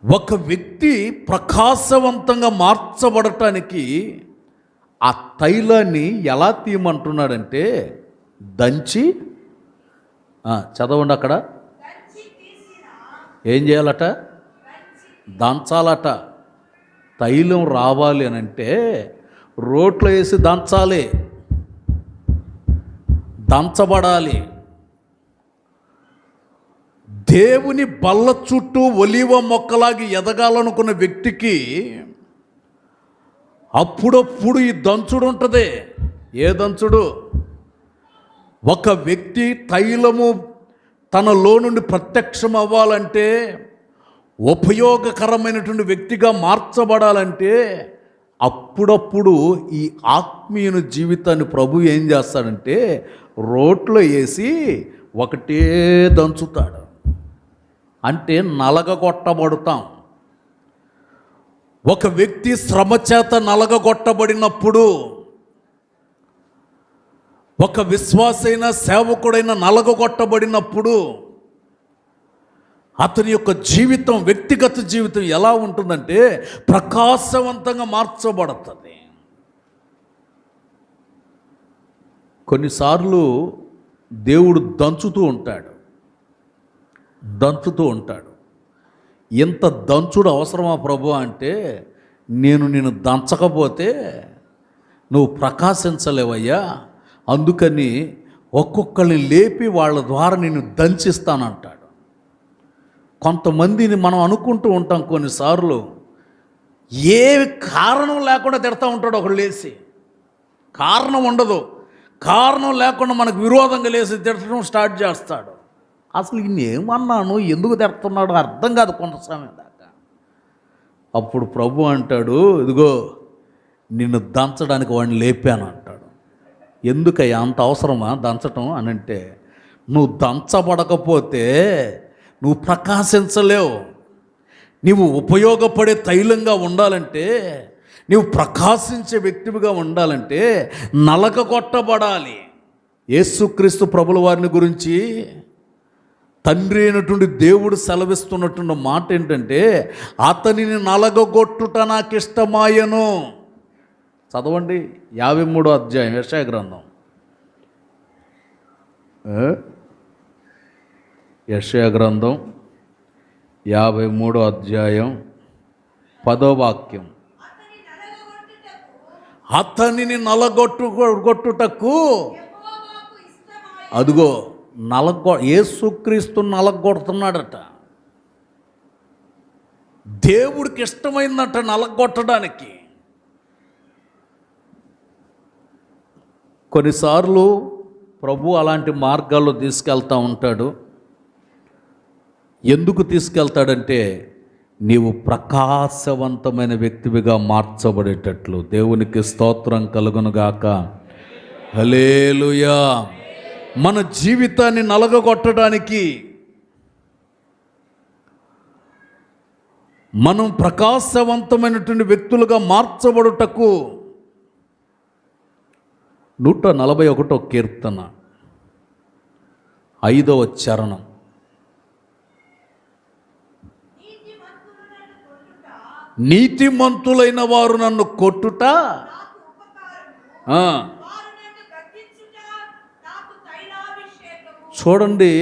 ఒక వ్యక్తి ప్రకాశవంతంగా మార్చబడటానికి ఆ తైలాన్ని ఎలా తీయమంటున్నాడంటే దంచి చదవండి అక్కడ ఏం చేయాలట, దంచాలట. తైలం రావాలి అని అంటే రోట్లో వేసి దంచాలి, దంచబడాలి. దేవుని బల్ల చుట్టూ ఒలీవ మొక్కలాగి ఎదగాలనుకున్న వ్యక్తికి అప్పుడప్పుడు ఈ దంచుడు ఉంటుంది. ఏ దంచుడు? ఒక వ్యక్తి తైలము తనలో నుండి ప్రత్యక్షం అవ్వాలంటే, ఉపయోగకరమైనటువంటి వ్యక్తిగా మార్చబడాలంటే అప్పుడప్పుడు ఈ ఆత్మీయుని జీవితాన్ని ప్రభు ఏం చేస్తాడంటే రోట్లో వేసి ఒకటే దంచుతాడు. అంటే నలగగొట్టబడతాం. ఒక వ్యక్తి శ్రమ చేత నలగగొట్టబడినప్పుడు, ఒక విశ్వాసైన సేవకుడైన నలగగొట్టబడినప్పుడు అతని యొక్క జీవితం, వ్యక్తిగత జీవితం ఎలా ఉంటుందంటే ప్రకాశవంతంగా మార్చబడుతుంది. కొన్నిసార్లు దేవుడు దంచుతూ ఉంటాడు. ఇంత దంచుడు అవసరమా ప్రభు అంటే, నేను దంచకపోతే నువ్వు ప్రకాశించలేవయ్యా, అందుకని ఒక్కొక్కరిని లేపి వాళ్ళ ద్వారా నేను దంచిస్తానంటాడు. కొంతమందిని మనం అనుకుంటూ ఉంటాం కొన్నిసార్లు, ఏ కారణం లేకుండా తిడతా ఉంటాడు ఒకడు లేచి. కారణం ఉండదు, కారణం లేకుండా మనకు విరోధంగా లేచి తిట్టడం స్టార్ట్ చేస్తాడు. అసలు ఈయనేమన్నాను, ఎందుకు తిడుతున్నాడు అర్థం కాదు కొంత సమయం దాకా. అప్పుడు ప్రభు అంటాడు, ఇదిగో నిన్ను దంచడానికి వాడిని లేపాను అంటాడు. ఎందుకయ్యా అంత అవసరమా దంచటం అని అంటే, నువ్వు దంచబడకపోతే నువ్వు ప్రకాశించలేవు. నీవు ఉపయోగపడే తైలంగా ఉండాలంటే, నీవు ప్రకాశించే వ్యక్తిగా ఉండాలంటే నలగగొట్టబడాలి. యేసుక్రీస్తు ప్రభుల వారిని గురించి తండ్రి అయినటువంటి దేవుడు సెలవిస్తున్నటువంటి మాట ఏంటంటే, అతనిని నలగగొట్టుట నాకు ఇష్టమాయను. చదవండి 53వ అధ్యాయం యెషయా గ్రంథం. యెషయా గ్రంథం 53వ అధ్యాయం 10వ వాక్యం. అతనిని నలగొట్టుటకు, అదిగో యేసుక్రీస్తు నలగొడుతున్నాడట. దేవుడికి ఇష్టమైందట నలగొట్టడానికి. కొన్నిసార్లు ప్రభు అలాంటి మార్గాల్లో తీసుకెళ్తూ ఉంటాడు. ఎందుకు తీసుకెళ్తాడంటే నీవు ప్రకాశవంతమైన వ్యక్తివిగా మార్చబడేటట్లు. దేవునికి స్తోత్రం కలుగునుగాక. హల్లెలూయా. మన జీవితాన్ని నలగగొట్టడానికి, మనం ప్రకాశవంతమైనటువంటి వ్యక్తులుగా మార్చబడుటకు 141వ కీర్తన 5వ చరణం. నీతిమంతులైన వారు నన్ను కొట్టుట, చూడండి,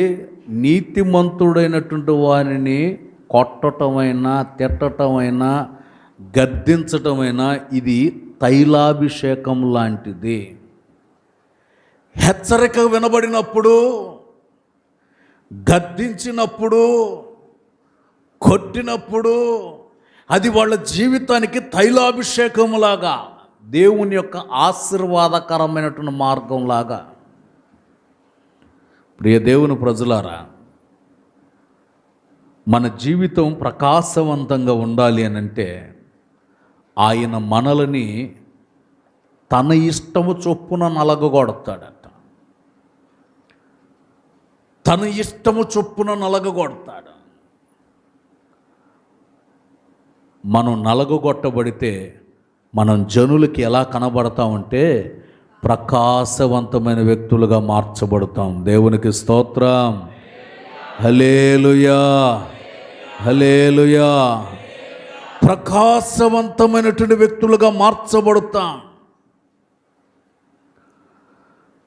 నీతిమంతుడైనటువంటి వారిని కొట్టటమైనా తిట్టటమైనా గద్దించటమైనా ఇది తైలాభిషేకం లాంటిది. హెచ్చరిక వినబడినప్పుడు, గద్దించినప్పుడు, కొట్టినప్పుడు అది వాళ్ళ జీవితానికి తైలాభిషేకంలాగా, దేవుని యొక్క ఆశీర్వాదకరమైనటువంటి మార్గంలాగా. ప్రియ దేవుని ప్రజలారా, మన జీవితం ప్రకాశవంతంగా ఉండాలి అని అంటే ఆయన మనల్ని తన ఇష్టము చొప్పున నలగగొడతాడట. తన ఇష్టము చొప్పున నలగగొడతాడు. మనం నలగగొట్టబడితే మనం జనులకి ఎలా కనబడతామంటే ప్రకాశవంతమైన వ్యక్తులుగా మార్చబడతాం. దేవునికి స్తోత్రం. హల్లెలూయా. హల్లెలూయా. ప్రకాశవంతమైనటువంటి వ్యక్తులుగా మార్చబడతాం.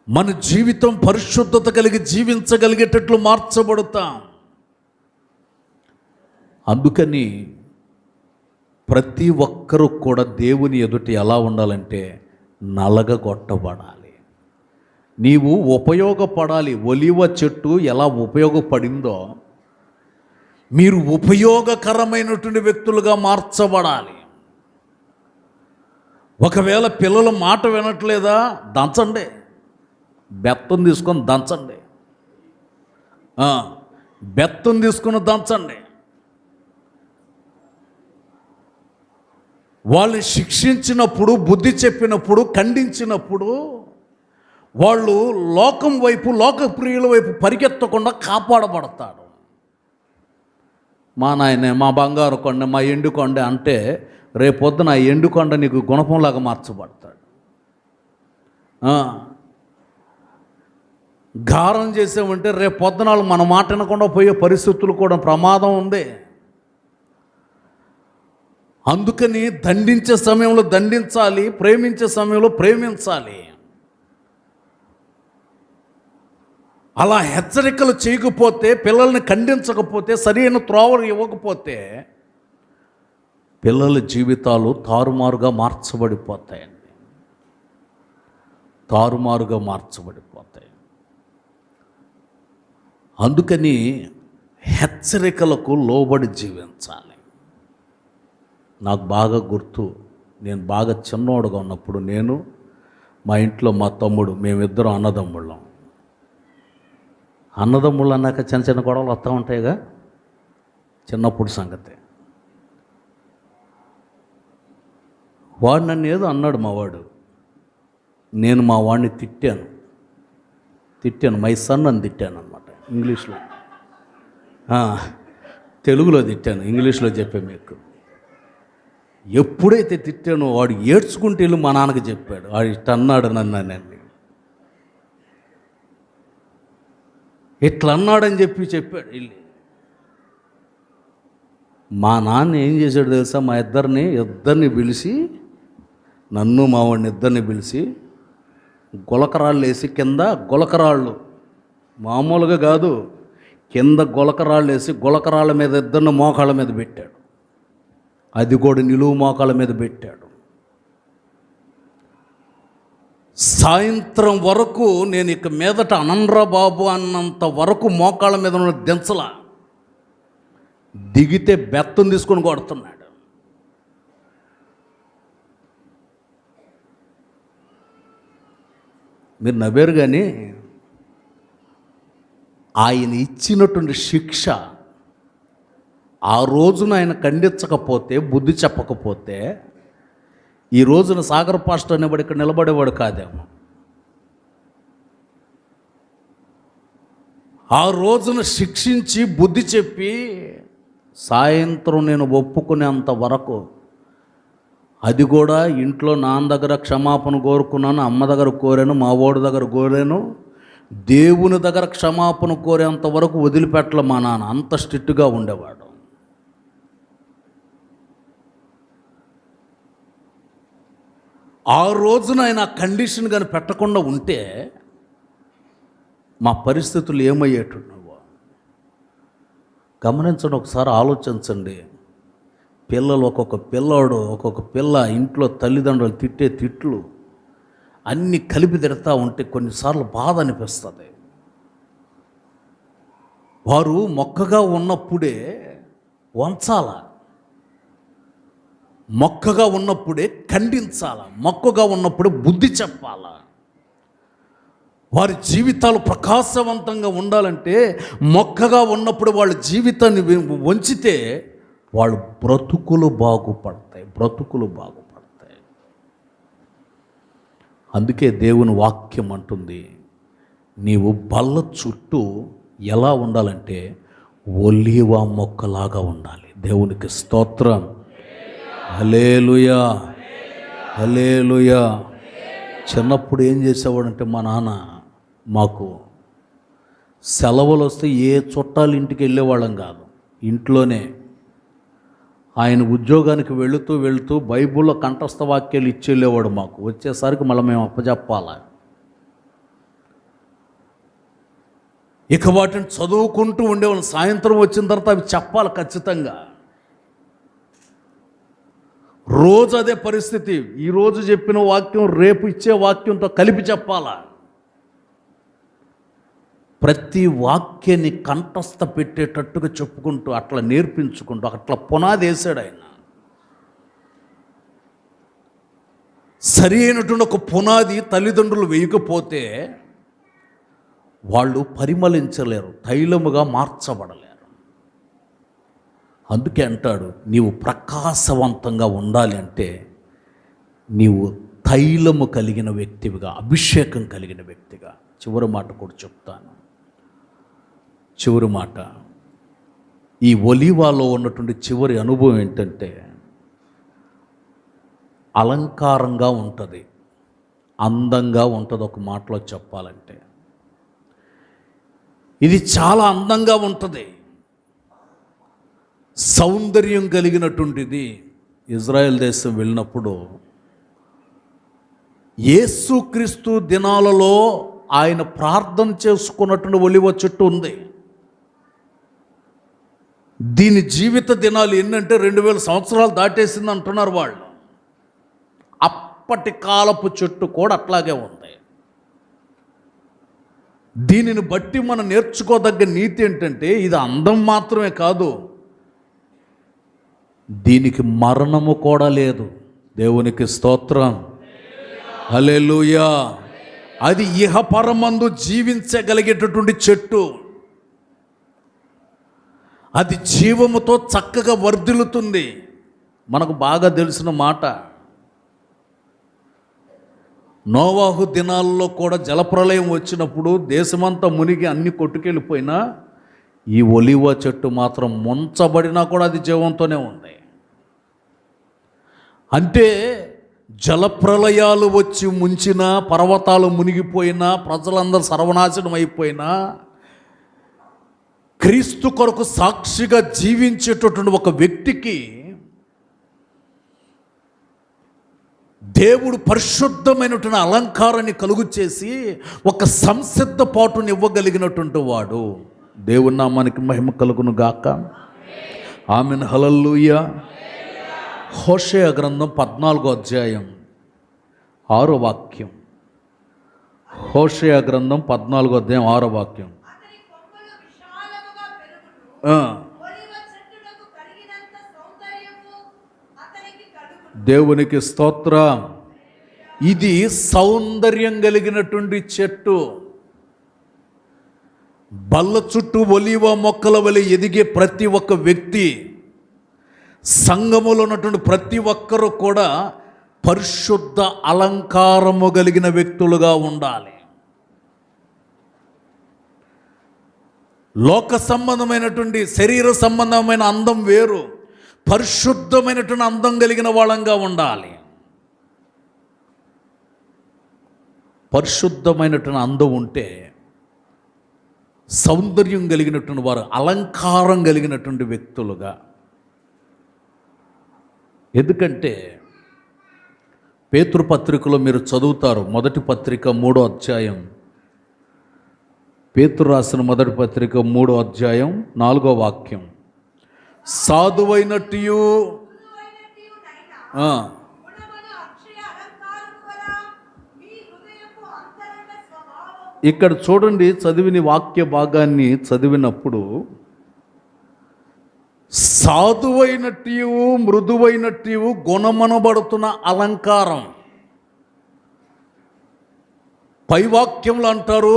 మన జీవితం పరిశుద్ధత కలిగి జీవించగలిగేటట్లు మార్చబడతాం. అందుకని ప్రతి ఒక్కరూ కూడా దేవుని ఎదుట ఎలా ఉండాలంటే నలగగొట్టబడాలి. నీవు ఉపయోగపడాలి. ఒలివ చెట్టు ఎలా ఉపయోగపడిందో మీరు ఉపయోగకరమైనటువంటి వ్యక్తులుగా మార్చబడాలి. ఒకవేళ పిల్లల మాట వినట్లేదా, దంచండి. బెత్తం తీసుకొని దంచండి. బెత్తం తీసుకుని దంచండి. వాళ్ళని శిక్షించినప్పుడు, బుద్ధి చెప్పినప్పుడు, ఖండించినప్పుడు వాళ్ళు లోకం వైపు, లోకప్రియుల వైపు పరిగెత్తకుండా కాపాడబడతాడు. మా నాయనే, మా బంగారు కొండ, మా ఎండుకొండ అంటే రేపొద్దున ఆ ఎండుకొండ నీకు గుణపంలాగా మార్చబడతాడు. గారం చేసామంటే రేపు పొద్దునాలు మన మాట వినకుండా పోయే పరిస్థితులు కూడా ప్రమాదం ఉంది. అందుకని దండించే సమయంలో దండించాలి, ప్రేమించే సమయంలో ప్రేమించాలి. అలా హెచ్చరికలు చేయకపోతే, పిల్లల్ని ఖండించకపోతే, సరైన త్రోవలు ఇవ్వకపోతే పిల్లల జీవితాలు తారుమారుగా మార్చబడిపోతాయండి. తారుమారుగా మార్చబడిపోతాయి. అందుకని హెచ్చరికలకు లోబడి జీవించాలి. నాకు బాగా గుర్తు, నేను బాగా చిన్నోడుగా ఉన్నప్పుడు, నేను మా ఇంట్లో మా తమ్ముడు, మేమిద్దరం అన్నదమ్ముళ్ళం. అన్నదమ్ముళ్ళు అన్నాక చిన్న చిన్న గొడవలు వస్తూ ఉంటాయిగా, చిన్నప్పుడు సంగతి. వాడు నన్ను ఏదో అన్నాడు, మా వాడు. నేను మా వాడిని తిట్టాను. మై సన్ అని తిట్టాను అనమాట, ఇంగ్లీష్లో. తెలుగులో తిట్టాను, ఇంగ్లీష్లో చెప్పే మీకు. ఎప్పుడైతే తిట్టానో వాడు ఏడ్చుకుంటే వెళ్ళి మా నాన్నకి చెప్పాడు, వాడు ఇట్లా అన్నాడు నన్ను, ఇట్లా అన్నాడని చెప్పాడు వెళ్ళి. మా నాన్న ఏం చేశాడు తెలుసా, మా ఇద్దరిని పిలిచి, నన్ను మా వాడిని ఇద్దరిని పిలిచి గులకరాళ్ళు వేసి, కింద గులకరాళ్ళు మామూలుగా కాదు, కింద గులకరాళ్ళు వేసి గులకరాళ్ళ మీద ఇద్దరిని మోకాళ్ళ మీద పెట్టాడు. అది కూడా నిలువు మోకాళ్ళ మీద పెట్టాడు. సాయంత్రం వరకు నేను ఇక మీదట అనండ్రా బాబు అన్నంత వరకు మోకాళ్ళ మీద ఉన్న దించలా, దిగితే బెత్తం తీసుకొని కొడుతున్నాడు. మీరు నవ్వారు, కానీ ఆయన ఇచ్చినటువంటి శిక్ష ఆ రోజున ఆయన ఖండించకపోతే, బుద్ధి చెప్పకపోతే, ఈ రోజున సాగర్ పాస్టర్ అనేవాడు ఇక్కడ నిలబడేవాడు కాదేమో. ఆ రోజున శిక్షించి బుద్ధి చెప్పి సాయంత్రం నేను ఒప్పుకునేంత వరకు, అది కూడా ఇంట్లో నాన్న దగ్గర క్షమాపణ కోరుకున్నాను, అమ్మ దగ్గర కోరాను, మా వాడి దగ్గర కోరాను, దేవుని దగ్గర క్షమాపణ కోరేంత వరకు వదిలిపెట్టలే మా నాన్న. అంత స్ట్రిక్ట్గా ఉండేవాడు. ఆ రోజున ఆయన కండిషన్ కానీ పెట్టకుండా ఉంటే మా పరిస్థితులు ఏమయ్యేటున్నావో గమనించండి, ఒకసారి ఆలోచించండి. పిల్లలు, ఒక్కొక్క పిల్ల ఇంట్లో తల్లిదండ్రులు తిట్టే తిట్లు అన్నీ కలిపి తిడతా ఉంటే కొన్నిసార్లు బాధ అనిపిస్తుంది. వారు మొక్కగా ఉన్నప్పుడే వంచాల, మొక్కగా ఉన్నప్పుడే ఖండించాల, మొక్కగా ఉన్నప్పుడే బుద్ధి చెప్పాల. వారి జీవితాలు ప్రకాశవంతంగా ఉండాలంటే మొక్కగా ఉన్నప్పుడు వాళ్ళ జీవితాన్ని వంచితే వాళ్ళ బ్రతుకులు బాగుపడతాయి. అందుకే దేవుని వాక్యం అంటుంది, నీవు బల్ల చుట్టూ ఎలా ఉండాలంటే ఒలీవ మొక్కలాగా ఉండాలి. దేవునికి స్తోత్రం. హల్లెలూయా, హల్లెలూయా. చిన్నప్పుడు ఏం చేసేవాడంటే మా నాన్న, మాకు సెలవులు వస్తే ఏ చుట్టాలు ఇంటికి వెళ్ళేవాళ్ళం కాదు, ఇంట్లోనే ఆయన ఉద్యోగానికి వెళుతూ వెళుతూ బైబిల్లో కంఠస్థ వాక్యాలు ఇచ్చేళ్ళేవాడు. మాకు వచ్చేసరికి మళ్ళీ మేము అప్పచెప్పాలి. ఇక వాటిని చదువుకుంటూ ఉండేవాళ్ళం. సాయంత్రం వచ్చిన తర్వాత అవి చెప్పాలి ఖచ్చితంగా. రోజు అదే పరిస్థితి. ఈరోజు చెప్పిన వాక్యం రేపు ఇచ్చే వాక్యంతో కలిపి చెప్పాలా. ప్రతి వాక్యాన్ని కంఠస్థ పెట్టేటట్టుగా చెప్పుకుంటూ అట్లా నేర్పించుకుంటూ అట్లా పునాది వేసాడు ఆయన. సరి అయినటువంటి ఒక పునాది తల్లిదండ్రులు వేయకపోతే వాళ్ళు పరిమళించలేరు, తైలముగా మార్చబడలేరు. అందుకే అంటాడు, నీవు ప్రకాశవంతంగా ఉండాలి అంటే నీవు తైలము కలిగిన వ్యక్తివిగా, అభిషేకం కలిగిన వ్యక్తిగా. చివరి మాట కూడా చెప్తాను. చివరి మాట, ఈ ఒలీవాలో ఉన్నటువంటి చివరి అనుభవం ఏంటంటే అలంకారంగా ఉంటుంది, అందంగా ఉంటుంది. ఒక మాటలో చెప్పాలంటే ఇది చాలా అందంగా ఉంటుంది, సౌందర్యం కలిగినటువంటిది. ఇజ్రాయెల్ దేశం వెళ్ళినప్పుడు యేసుక్రీస్తు దినాలలో ఆయన ప్రార్థన చేసుకున్నటువంటి ఒలివ చెట్టు ఉంది. దీని జీవిత దినాలు ఎన్నంటే 2000 సంవత్సరాలు దాటేసింది అంటున్నారు వాళ్ళు. అప్పటి కాలపు చెట్టు కూడా అట్లాగే ఉంది. దీనిని బట్టి మనం నేర్చుకోదగ్గ నీతి ఏంటంటే ఇది అందం మాత్రమే కాదు, దీనికి మరణము కూడా లేదు. దేవునికి స్తోత్రం, హల్లెలూయా. అది ఇహపరమందు జీవించగలిగేటటువంటి చెట్టు. అది జీవముతో చక్కగా వర్ధిల్లుతుంది. మనకు బాగా తెలిసిన మాట, నోవాహు దినాల్లో కూడా జలప్రలయం వచ్చినప్పుడు దేశమంతా మునిగి అన్ని కొట్టుకెళ్ళిపోయినా ఈ ఒలీవ చెట్టు మాత్రం ముంచబడినా కూడా అది జీవంతోనే ఉంది. అంటే జలప్రలయాలు వచ్చి ముంచినా, పర్వతాలు మునిగిపోయినా, ప్రజలందరూ సర్వనాశనం అయిపోయినా, క్రీస్తు కొరకు సాక్షిగా జీవించేటటువంటి ఒక వ్యక్తికి దేవుడు పరిశుద్ధమైనటువంటి అలంకారాన్ని కలుగు చేసి ఒక సంసిద్ధ పాటుని ఇవ్వగలిగినటువంటి వాడు. దేవుని నామానికి మహిమ కలుగును గాక. ఆమెన్, హల్లెలూయా. హోషేయ గ్రంథం 14వ అధ్యాయం 6వ వాక్యం. హోషేయ గ్రంథం 14వ అధ్యాయం 6వ వాక్యం. దేవునికి స్తోత్రం. ఇది సౌందర్యం కలిగినటువంటి చెట్టు. బల్ల చుట్టూ ఒలీవ మొక్కల వలె ఎదిగే ప్రతి ఒక్క వ్యక్తి, సంఘములో ఉన్నటువంటి ప్రతి ఒక్కరూ కూడా పరిశుద్ధ అలంకారము కలిగిన వ్యక్తులుగా ఉండాలి. లోక సంబంధమైనటువంటి శరీర సంబంధమైన అందం వేరు, పరిశుద్ధమైనటువంటి అందం కలిగిన వాళ్ళంగా ఉండాలి. పరిశుద్ధమైనటువంటి అందం ఉంటే సౌందర్యం కలిగినటువంటి వారు, అలంకారం కలిగినటువంటి వ్యక్తులుగా. ఎందుకంటే పేతురు పత్రికలో మీరు చదువుతారు, మొదటి పత్రిక 3వ అధ్యాయం. పేతురు రాసిన మొదటి పత్రిక 3వ అధ్యాయం 4వ వాక్యం. సాధువైనట్టు ఇక్కడ చూడండి, చదివిన వాక్య భాగాన్ని చదివినప్పుడు సాధువైనట్టు మృదువైనట్టు గుణమనబడుతున్న అలంకారం. పైవాక్యంలో అంటారు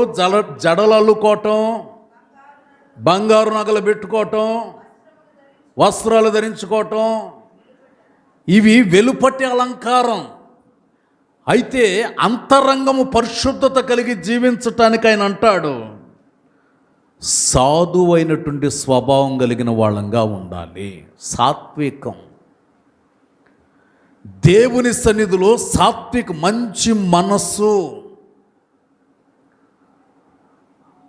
జడలు అల్లుకోవటం, బంగారు నగలు పెట్టుకోవటం, వస్త్రాలు ధరించుకోవటం, ఇవి వెలుపటి అలంకారం. అయితే అంతరంగము పరిశుద్ధత కలిగి జీవించటానికి ఆయన అంటాడు, సాధువైనటువంటి స్వభావం కలిగిన వాళ్ళంగా ఉండాలి. సాత్వికం, దేవుని సన్నిధిలో సాత్విక, మంచి మనస్సు,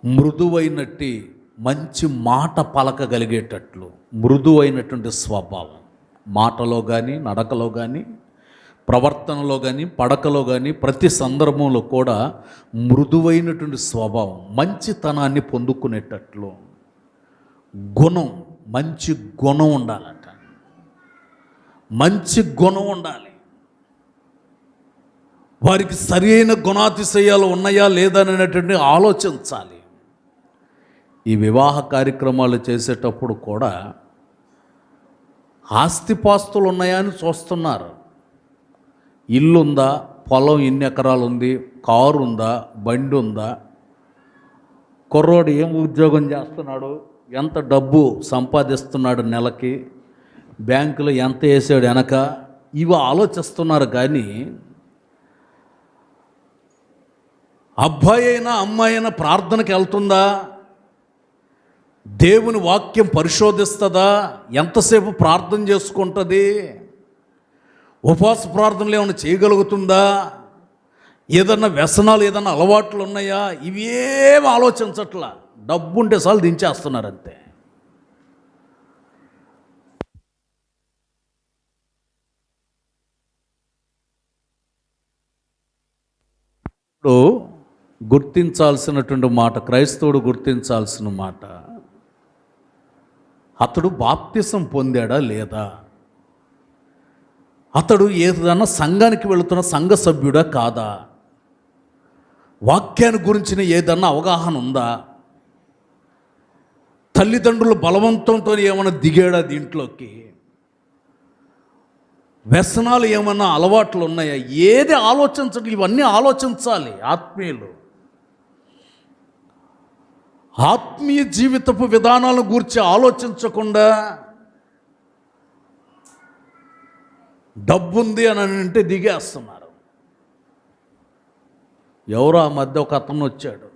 మృదువైనట్టి మంచి మాట పలకగలిగేటట్లు మృదువైనటువంటి స్వభావం. మాటలో కానీ, నడకలో కానీ, ప్రవర్తనలో కానీ, పడకలో కానీ, ప్రతి సందర్భంలో కూడా మృదువైనటువంటి స్వభావం, మంచితనాన్ని పొందుకునేటట్లు గుణం, మంచి గుణం ఉండాలట. మంచి గుణం ఉండాలి. వారికి సరైన గుణాతిశయాలు ఉన్నాయా లేదా అనేటువంటి ఆలోచించాలి. ఈ వివాహ కార్యక్రమాలు చేసేటప్పుడు కూడా ఆస్తిపాస్తులు ఉన్నాయా అని చూస్తున్నారు. ఇల్లు ఉందా, పొలం ఎన్ని ఎకరాలు ఉంది, కారు ఉందా, బండి ఉందా, కుర్రోడు ఏం ఉద్యోగం చేస్తున్నాడు, ఎంత డబ్బు సంపాదిస్తున్నాడు నెలకి, బ్యాంకులో ఎంత వేసాడు వెనక, ఇవి ఆలోచిస్తున్నారు. కానీ అబ్బాయి అయినా అమ్మాయి అయినా ప్రార్థనకి వెళ్తుందా, దేవుని వాక్యం పరిశోధిస్తుందా, ఎంతసేపు ప్రార్థన చేసుకుంటుంది, ఉపవాస ప్రార్థనలు ఏమైనా చేయగలుగుతుందా, ఏదన్నా వ్యసనాలు ఏదన్నా అలవాట్లు ఉన్నాయా, ఇవేం ఆలోచించట్లా. డబ్బు ఉంటే చాలు దించేస్తున్నారు అంతే. ఇప్పుడు గుర్తించాల్సినటువంటి మాట, క్రైస్తవుడు గుర్తించాల్సిన మాట, అతడు బాప్తిసం పొందాడా లేదా, అతడు ఏదైనా సంఘానికి వెళుతున్న సంఘ సభ్యుడా కాదా, వాక్యాన్ని గురించిన ఏదన్నా అవగాహన ఉందా, తల్లిదండ్రుల బలవంతంతో ఏమైనా దిగాడా దీంట్లోకి, వ్యసనాలు ఏమన్నా అలవాట్లు ఉన్నాయా, ఏది ఆలోచించడం, ఇవన్నీ ఆలోచించాలి. ఆత్మీయులు ఆత్మీయ జీవితపు విధానాలను గురించి ఆలోచించకుండా డబ్బుంది అని అంటే దిగేస్తున్నారు. ఎవరో ఆ మధ్య ఒక అతను వచ్చాడు,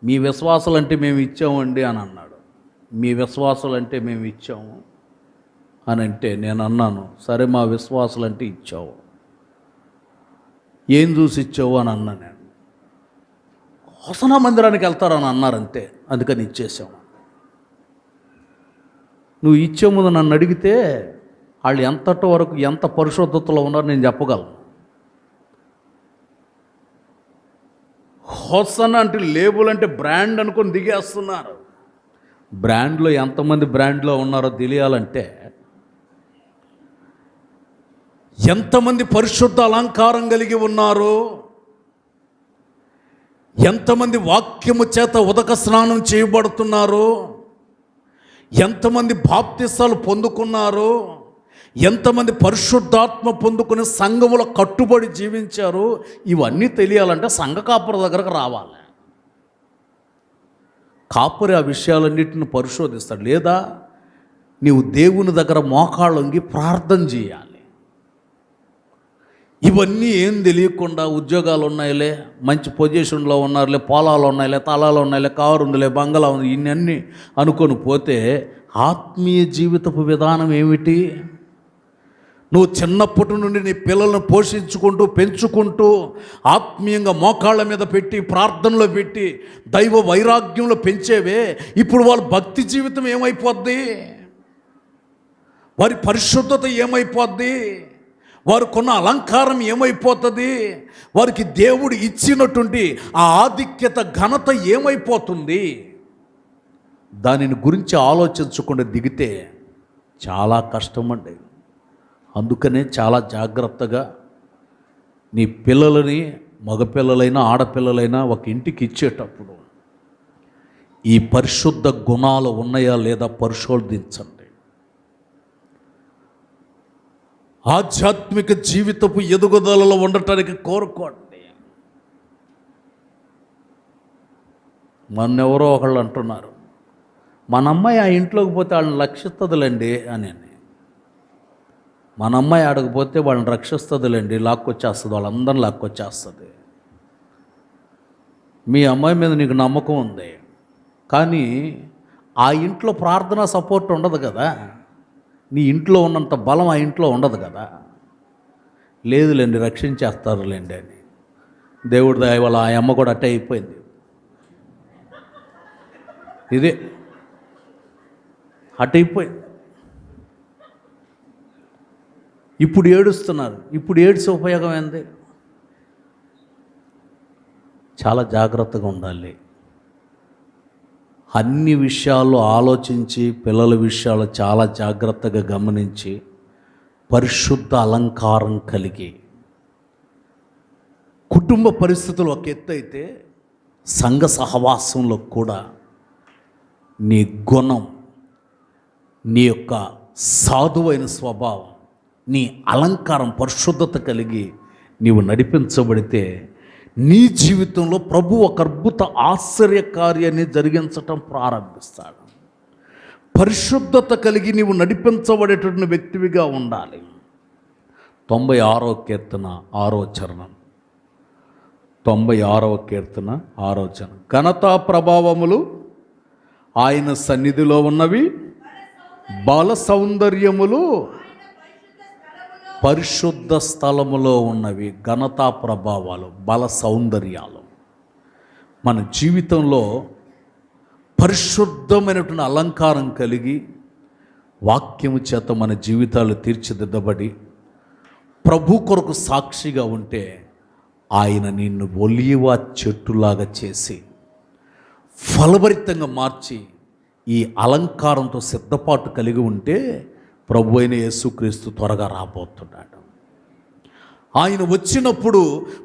మీ విశ్వాసాలంటే మేము ఇచ్చామండి అని అన్నాడు. మీ విశ్వాసాలంటే మేము ఇచ్చాము అని అంటే నేను అన్నాను, సరే మా విశ్వాసాలంటే ఇచ్చావు, ఏం చూసి ఇచ్చావు అని అన్నా. నేను హోసనా మందిరానికి వెళ్తారని అన్నారంతే, అందుకని ఇచ్చేసాము. నువ్వు ఇచ్చే ముందు నన్ను అడిగితే వాళ్ళు ఎంతటి వరకు ఎంత పరిశుద్ధతలో ఉన్నారో నేను చెప్పగలను. హోసనా అంటే లేబుల్ అంటే బ్రాండ్ అనుకొని దిగేస్తున్నారు. బ్రాండ్లో ఎంతమంది బ్రాండ్లో ఉన్నారో తెలియాలంటే ఎంతమంది పరిశుద్ధ అలంకారం కలిగి ఉన్నారు, ఎంతమంది వాక్యము చేత ఉదక స్నానం చేయబడుతున్నారు, ఎంతమంది బాప్తిసాలు పొందుకున్నారు, ఎంతమంది పరిశుద్ధాత్మ పొందుకుని సంఘములో కట్టుబడి జీవించారు, ఇవన్నీ తెలియాలంటే సంఘ కాపురి దగ్గరకు రావాలి. కాపురి ఆ విషయాలన్నిటిని పరిశోధిస్తాడు. లేదా నీవు దేవుని దగ్గర మోకాళ్ళొంగి ప్రార్థన చేయాలి. ఇవన్నీ ఏం తెలియకుండా ఉద్యోగాలు ఉన్నాయిలే, మంచి పొజిషన్లో ఉన్నారులే, పొలాలు ఉన్నాయిలే, తలాలు ఉన్నాయిలే, కారు ఉందిలే, బంగళా ఉంది, ఇవన్నీ అనుకొని పోతే ఆత్మీయ జీవితపు విధానం ఏమిటి? నువ్వు చిన్నప్పటి నుండి నీ పిల్లలను పోషించుకుంటూ పెంచుకుంటూ ఆత్మీయంగా మోకాళ్ళ మీద పెట్టి ప్రార్థనలో పెట్టి దైవ వైరాగ్యంలో పెంచేవే, ఇప్పుడు వాళ్ళ భక్తి జీవితం ఏమైపోద్ది, వారి పరిశుద్ధత ఏమైపోద్ది, వారు కొన్న అలంకారం ఏమైపోతుంది, వారికి దేవుడు ఇచ్చినటువంటి ఆ ఆధిక్యత ఘనత ఏమైపోతుంది? దానిని గురించి ఆలోచించకుండా దిగితే చాలా కష్టమండి. అందుకనే చాలా జాగ్రత్తగా నీ పిల్లలని, మగపిల్లలైనా ఆడపిల్లలైనా ఒక ఇంటికి ఇచ్చేటప్పుడు ఈ పరిశుద్ధ గుణాలు ఉన్నాయా లేదా పరిశోధించండి. ఆధ్యాత్మిక జీవితపు ఎదుగుదలలో ఉండటానికి కోరుకోండి. మొన్నెవరో ఒకళ్ళు అంటున్నారు, మన అమ్మాయి ఆ ఇంట్లోకి పోతే వాళ్ళని రక్షిస్తుందిలేండి అని. మన అమ్మాయి ఆడకపోతే వాళ్ళని రక్షిస్తుందిలేండి, లాక్కొచ్చేస్తుంది, వాళ్ళందరిని లాక్కొచ్చేస్తుంది. మీ అమ్మాయి మీద నీకు నమ్మకం ఉంది, కానీ ఆ ఇంట్లో ప్రార్థన సపోర్ట్ ఉండదు కదా, నీ ఇంట్లో ఉన్నంత బలం ఆ ఇంట్లో ఉండదు కదా. లేదులేండి రక్షించేస్తారులేండి అని. దేవుడి దయ వల్ల ఆ అమ్మ కూడా అట్టే అయిపోయింది. ఇదే అటైపోయింది. ఇప్పుడు ఏడుస్తున్నారు. ఇప్పుడు ఏడ్చే ఉపయోగం ఏంది? చాలా జాగ్రత్తగా ఉండాలి. అన్ని విషయాలు ఆలోచించి, పిల్లల విషయాలు చాలా జాగ్రత్తగా గమనించి, పరిశుద్ధ అలంకారం కలిగి, కుటుంబ పరిస్థితులు ఒక ఎత్తు అయితే సంఘ సహవాసంలో కూడా నీ గుణం, నీ యొక్క సాధువైన స్వభావం, నీ అలంకారం, పరిశుద్ధత కలిగి నీవు నడిపించబడితే నీ జీవితంలో ప్రభు ఒక అద్భుత ఆశ్చర్యకార్యాన్ని జరిగించటం ప్రారంభిస్తాడు. పరిశుద్ధత కలిగి నీవు నడిపించబడేటువంటి వ్యక్తివిగా ఉండాలి. 96వ కీర్తన 6వ చరణం. 96వ కీర్తన 6వ చరణం. ఘనతా ప్రభావములు ఆయన సన్నిధిలో ఉన్నవి, బల సౌందర్యములు పరిశుద్ధ స్థలములో ఉన్నవి. ఘనతా ప్రభావాలు, బల సౌందర్యాలు. మన జీవితంలో పరిశుద్ధమైనటువంటి అలంకారం కలిగి, వాక్యము చేత మన జీవితాలు తీర్చిదిద్దబడి ప్రభు కొరకు సాక్షిగా ఉంటే ఆయన నిన్ను ఒలీవ చెట్టులాగా చేసి ఫలభరితంగా మార్చి ఈ అలంకారంతో సిద్ధపాటు కలిగి ఉంటే ప్రభు అయిన యేసుక్రీస్తు త్వరగా రాబోతున్నాడు. ఆయన వచ్చినప్పుడు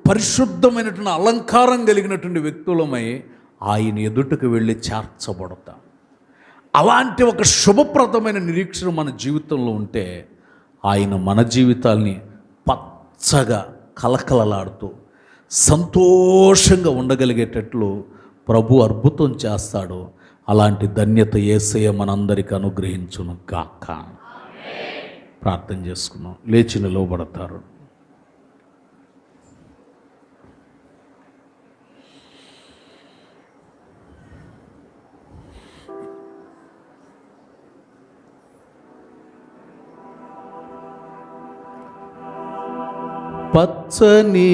పరిశుద్ధమైనటువంటి అలంకారం కలిగినటువంటి వ్యక్తులమై ఆయన ఎదుటకు వెళ్ళి చేర్చబడతాం. అలాంటి ఒక శుభప్రదమైన నిరీక్షణ మన జీవితంలో ఉంటే ఆయన మన జీవితాల్ని పచ్చగా కలకలలాడుతూ సంతోషంగా ఉండగలిగేటట్లు ప్రభు అద్భుతం చేస్తాడు. అలాంటి ధన్యత యేసయ్య మనందరికీ అనుగ్రహించును గాక. ప్రార్థన చేసుకున్నాం. లేచి నిలవబడతారు. పచ్చని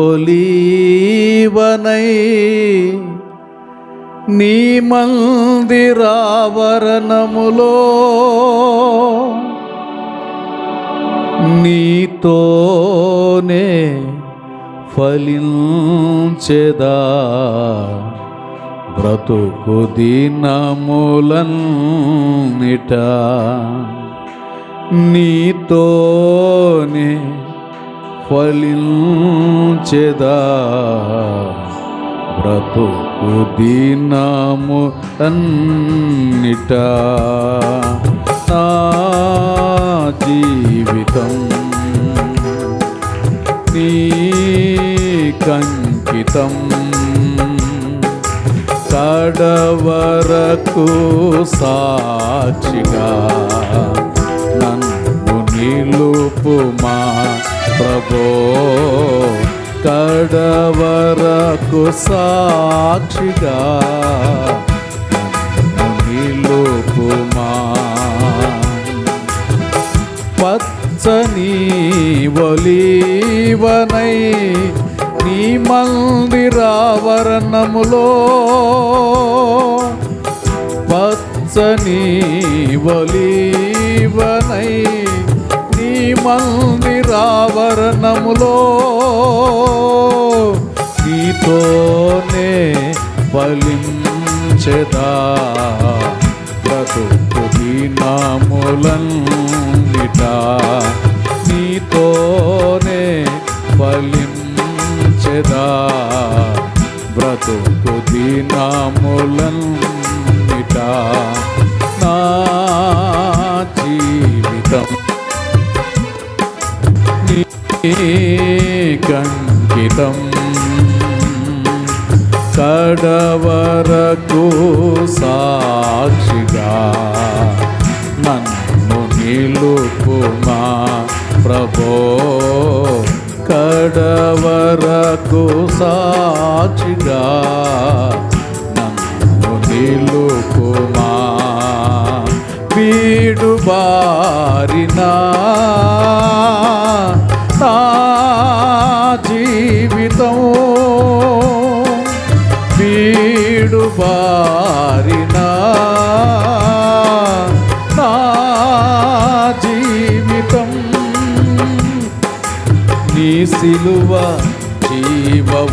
ఒలీవనై నీ మందిరావరణములో నీతోనే ఫలించెదా బ్రతుకు దినములన్నిట. నీతోనే ఫలించెదా బ్రతుకు దినములన్నిట. నా జీవితం నీకంకితం, కడవరకు సాక్షిగా నన్ను నిలుపుమా ప్రభో. కడవరకు సాక్షిగా నన్ను నిలుపుమా. పచ్చని ఒలీవనై నీ మందిరావరణములో, పచ్చని ఒలీవనై నీ మందిరావరణములో నీతోనే ఫలించెదా బ్రతుకు దినములన్నిట. నీతోనే ఫలించెదా బ్రతుకు దినములన్నిట. నా జీవితం నీకంకితం, కడవరకు సాక్షిగా నన్ను నిలుపుమా ప్రభో. కడవరకు సాక్షిగా నన్ను నిలుపుమా. వీడు బారినా నా జీవితం, వీడు బారినా నా జీవితం. సిలువ జీవఊటలో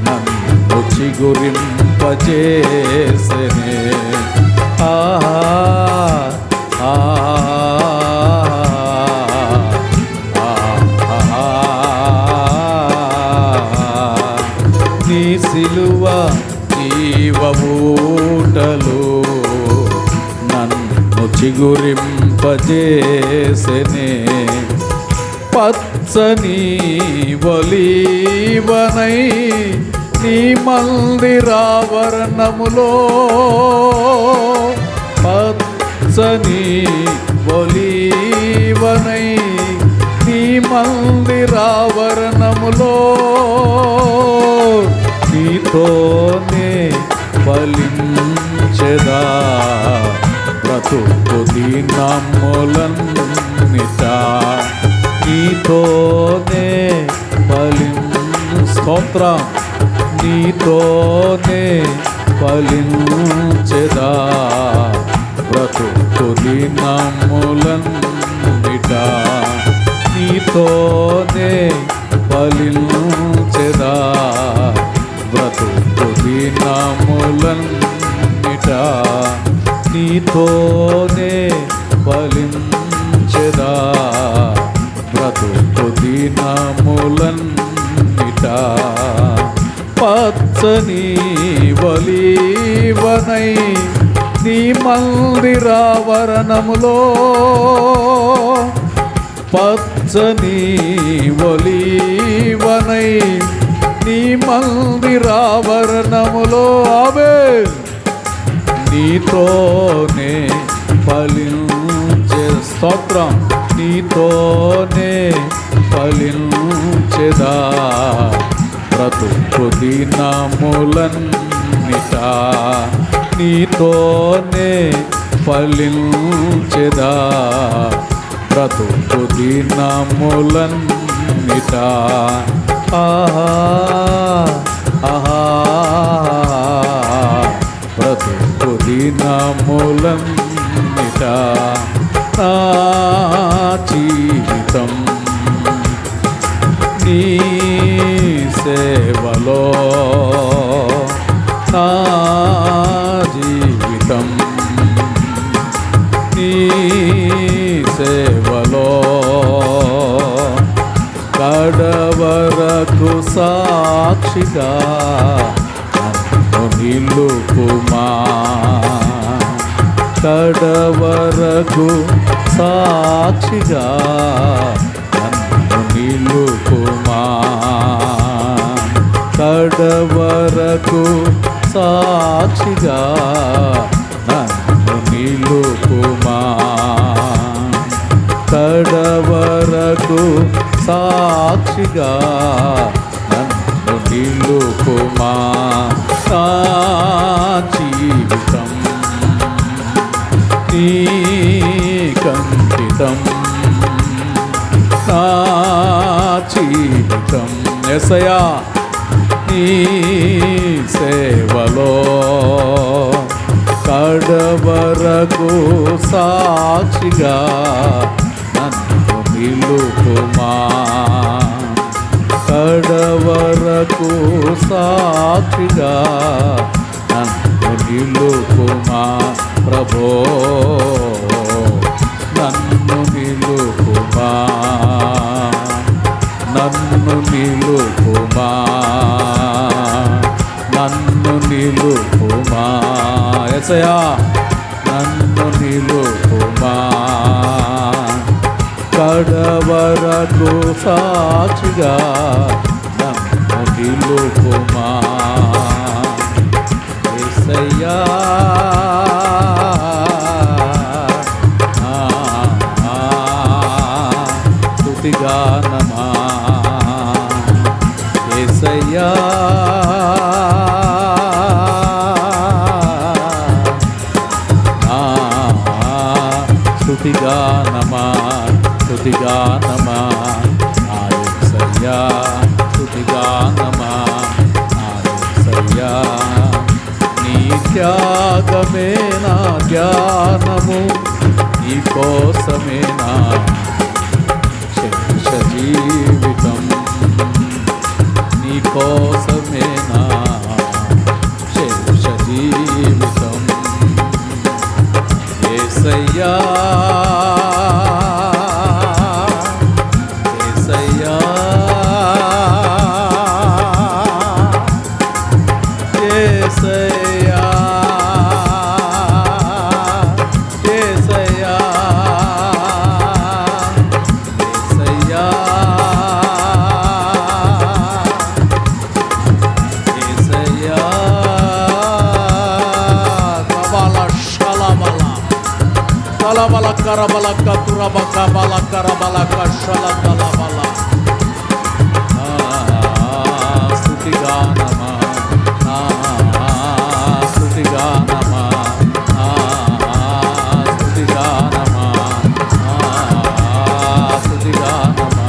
నన్ను చిగురింపజేసెనే. నీ సిలువ జీవఊటలో నన్ను చిగురింపజేసెనే. పచ్చని ఒలీవనై నీ మందిరావరణములో, పచ్చని ఒలీవనై నీ మందిరావరణములో నీతోనే ఫలించెదా బ్రతుకు దినములన్నిట. నీతోనే స్తోత్రం, నీతోనే ఫలించెదా బ్రతుకు దినములన్నిట. నీతోనే ఫలించెదా బ్రతుకు దినములన్నిట. నీతోనే ఫలించెదా బ్రతుకు దినములన్నిట. పచ్చని ఒలీవనై నీ మందిరావరణములో, పచ్చని ఒలీవనై నీ మందిరావరణములో ఆమేన్. నీతోనే ఫలించే స్తోత్రం, నీతోనే ఫలించెదా బ్రతుకు దినములన్నిట. నీతోనే ఫలించెదా బ్రతుకు దినములన్నిట. బ్రతుకు దినములన్నిట. నా జీవితం నీ సేవలో, నా జీవితం నీ సేవలో కడవరకు సాక్షిగా నన్ను నిలుపుమా. కడవరకు సాక్షిగా నన్ను నిలుపుమా. కడవరకు సాక్షిగా నన్ను నిలుపుమా. కడవరకు సాక్షిగా నన్ను నిలుపుమా. నా జీవితం నీకంకితం, నా జీవితం యేసయ్యా నీ సేవలో కడవరకు సాక్షిగా నన్ను నిలుపుమా. కడవరకు సాక్షిగా నన్ను నిలుపుమా. ప్రభో నన్ను నిలుపుమా, నన్ను నిలుపుమా, నన్ను నిలుపుమా. యేసయ్యా నన్ను నిలుపుమా. కడవరకు సాక్షిగా నన్ను నిలుపుమా. యేసయ్యా స్తుతిగానమా. యేసయ్యా స్తుతిగానమా, స్తుతిగానమా. యేసయ్యా స్తుతిగానమా. యేసయ్యా నీ త్యాగమే నా ధ్యానము, నీ కోసమే నా జీవితం నీ కోసమేనా శేష జీవితం యేసయ్యా యేసయ్యా యేసయ్యా యేసయ్యా బల కరబల కతురబ కబల కరబల కషల తలబల స్తుతిగానమా స్తుతిగానమా స్తుతిగానమా స్తుతిగానమా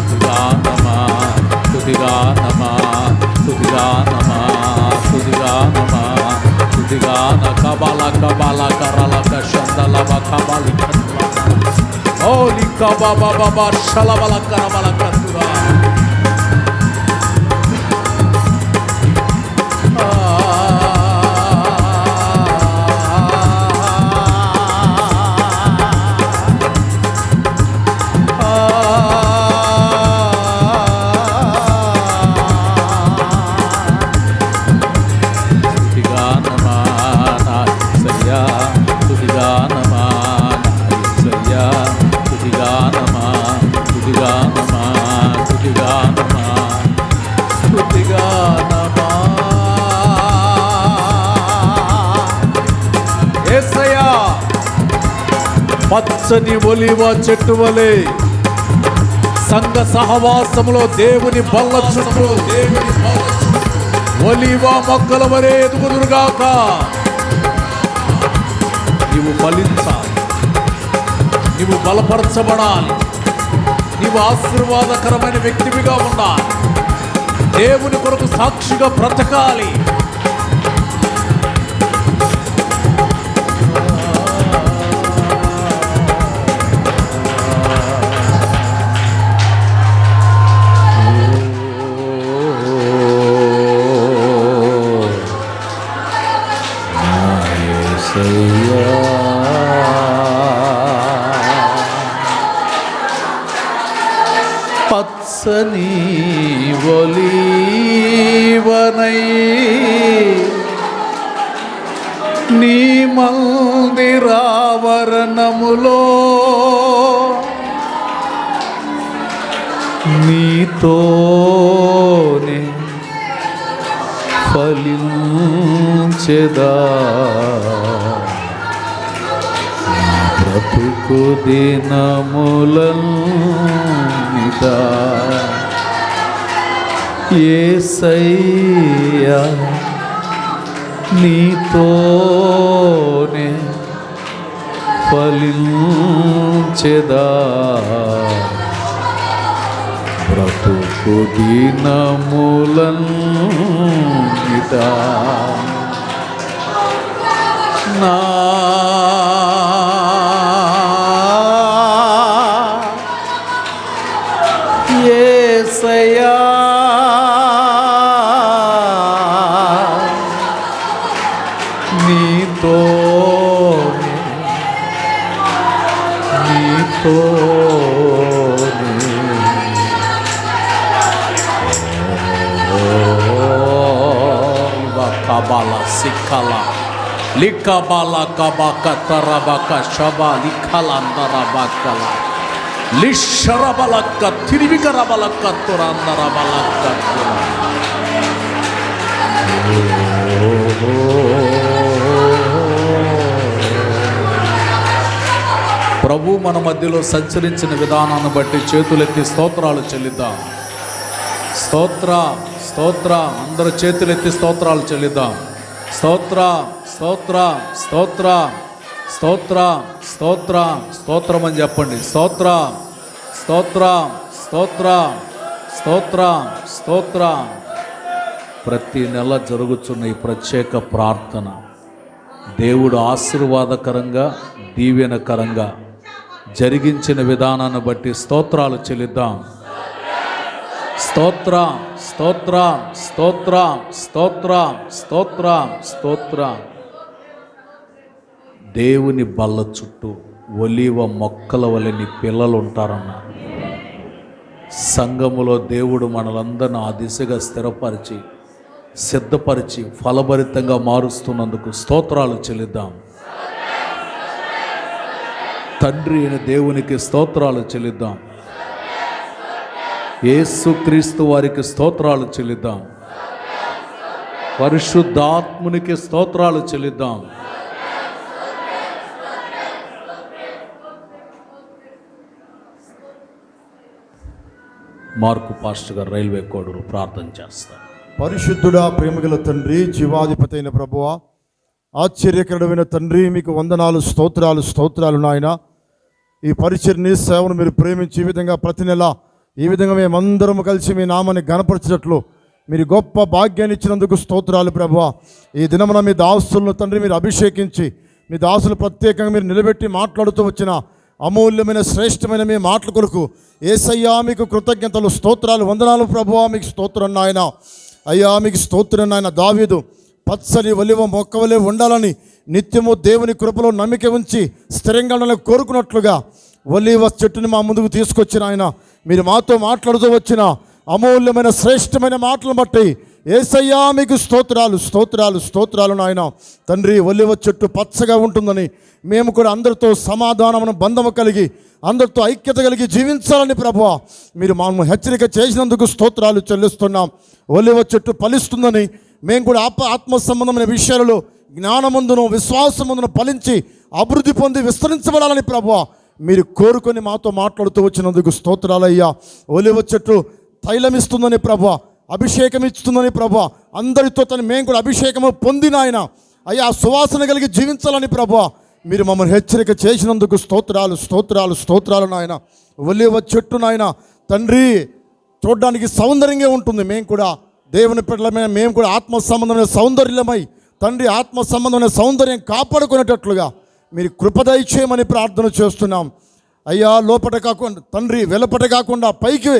స్తుతిగానమా స్తుతిగానమా స్తుతిగానమా స్తుతిగాన కబల కబల కరల కషందల బకబలి ఓలి కబబ బబ షలబల కరబల కతురా పచ్చని ఒలివ చెట్టు వలె సంఘ సహవాసములో దేవుని బల్ల చుట్టూ ఒలివ మొక్కల వలె ఎదుగుదురుగాక. నీవు ఫలించాలి, నీవు బలపరచబడాలి, నీవు ఆశీర్వాదకరమైన వ్యక్తివిగా ఉండాలి, దేవుని కొరకు సాక్షిగా బ్రతకాలి. పచ్చని ఒలీవనై నీ మందిరావరణములో నీతోనే ఫలించెదా బ్రతుకు దినములన్నిటా యేసయ్యా నీతోనే ఫలించెదా బ్రతుకు దినములన్నిటా నా యేసయ్యా నీతోనే kabala sikala likabala kabaka tarabaka shaba likalandarabakala lisharabalaka tiribikarabalaka turandarabalaka. ప్రభు మన మధ్యలో సంచరించిన విధానాన్ని బట్టి చేతులెత్తి స్తోత్రాలు చెల్లిద్దాం. స్తోత్ర స్తోత్ర అందరూ చేతులెత్తి స్తోత్రాలు చెల్లిద్దాం. స్తోత్ర స్తోత్ర స్తోత్ర స్తోత్ర స్తోత్ర స్తోత్రం అని చెప్పండి. స్తోత్ర స్తోత్ర స్తోత్ర స్తోత్ర స్తోత్ర. ప్రతి నెల జరుగుతున్న ఈ ప్రత్యేక ప్రార్థన దేవుడు ఆశీర్వాదకరంగా దీవెనకరంగా జరిగించిన విధానాన్ని బట్టి స్తోత్రాలు చెల్లిద్దాం. స్తోత్రం, స్తోత్రం, స్తోత్రం, స్తోత్రం, స్తోత్రం, స్తోత్రం. దేవుని బల్ల చుట్టూ ఒలీవ మొక్కల వలె నీ పిల్లలు ఉంటారన్నారు. సంఘములో దేవుడు మనలందరినీ ఆ దిశగా స్థిరపరిచి, సిద్ధపరిచి, ఫలభరితంగా మారుస్తున్నందుకు స్తోత్రాలు చెల్లిద్దాం. తండ్రి అయిన దేవునికి స్తోత్రాలు చెల్లిద్దాం. యేసుక్రీస్తు వారికి స్తోత్రాలు చెల్లిద్దాం. పరిశుద్ధాత్మునికి స్తోత్రాలు చెల్లిద్దాం. మార్కు పాస్టర్ గారు రైల్వే కోడూరు ప్రార్థన చేస్తారు. పరిశుద్ధుడా, ప్రేమగల తండ్రి, జీవాధిపతి అయిన ప్రభువా, ఆశ్చర్యకరుడమైన తండ్రి, మీకు వందనాలు, స్తోత్రాలు, స్తోత్రాలు నాయన. ఈ పరిచర్ని సేవను మీరు ప్రేమించి ఈ విధంగా ప్రతి నెల ఈ విధంగా మేమందరము కలిసి మీ నామాన్ని గణపరిచినట్లు మీరు గొప్ప భాగ్యాన్ని ఇచ్చినందుకు స్తోత్రాలు ప్రభువా. ఈ దినమున మీ దాసులను తండ్రి మీరు అభిషేకించి, మీ దాసులు ప్రత్యేకంగా మీరు నిలబెట్టి మాట్లాడుతూ వచ్చిన అమూల్యమైన శ్రేష్టమైన మీ మాటల కొరకు యేసయ్యా మీకు కృతజ్ఞతలు, స్తోత్రాలు, వందనాలు ప్రభువా. మీకు స్తోత్రం నాయన. అయ్యా మీకు స్తోత్రం నాయన. దావీదు పచ్చని ఒలివ మొక్కవలే ఉండాలని నిత్యము దేవుని కృపలో నమ్మిక ఉంచి స్థిరంగా ఉండాలని కోరుకున్నట్లుగా ఒలివ చెట్టుని మా ముందుకు తీసుకొచ్చిన ఆయన మీరు మాతో మాట్లాడుతూ వచ్చిన అమూల్యమైన శ్రేష్టమైన మాటలను బట్టి యేసయ్యా మీకు స్తోత్రాలు, స్తోత్రాలు, స్తోత్రాలు నాయన. తండ్రి, ఒలివ చెట్టు పచ్చగా ఉంటుందని మేము కూడా అందరితో సమాధానమును బంధము కలిగి అందరితో ఐక్యత కలిగి జీవించాలని ప్రభువా మీరు మమ్మల్ని హెచ్చరిక చేసినందుకు స్తోత్రాలు చెల్లిస్తున్నాం. ఒలివ చెట్టు ఫలిస్తుందని మేము కూడా ఆత్మ సంబంధమైన విషయాలలో జ్ఞానమందును విశ్వాసమందును ఫలించి అభివృద్ధి పొంది విస్తరించబడాలని ప్రభువా మీరు కోరుకొని మాతో మాట్లాడుతూ వచ్చినందుకు స్తోత్రాలయ్యా. ఒలివ చెట్టు తైలం ఇస్తుందని ప్రభువా, అభిషేకం ఇస్తుందని ప్రభువా, అందరితో మేము కూడా అభిషేకము పొందిన ఆయన అయ్యా సువాసన కలిగి జీవించాలని ప్రభువా మీరు మమ్మల్ని హెచ్చరిక చేసినందుకు స్తోత్రాలు, స్తోత్రాలు, స్తోత్రాలు నాయన. ఒలివ చెట్టు నాయన తండ్రి చూడడానికి సౌందర్యంగా ఉంటుంది. మేము కూడా దేవుని పిల్లలమైన మేము కూడా ఆత్మ సంబంధమైన సౌందర్యమై తండ్రి ఆత్మ సంబంధమైన సౌందర్యం కాపాడుకునేటట్లుగా మీరు కృపదయ చేయమని ప్రార్థన చేస్తున్నాం. అయ్యా లోపట కాకుండా తండ్రి, వెలుపట కాకుండా పైకి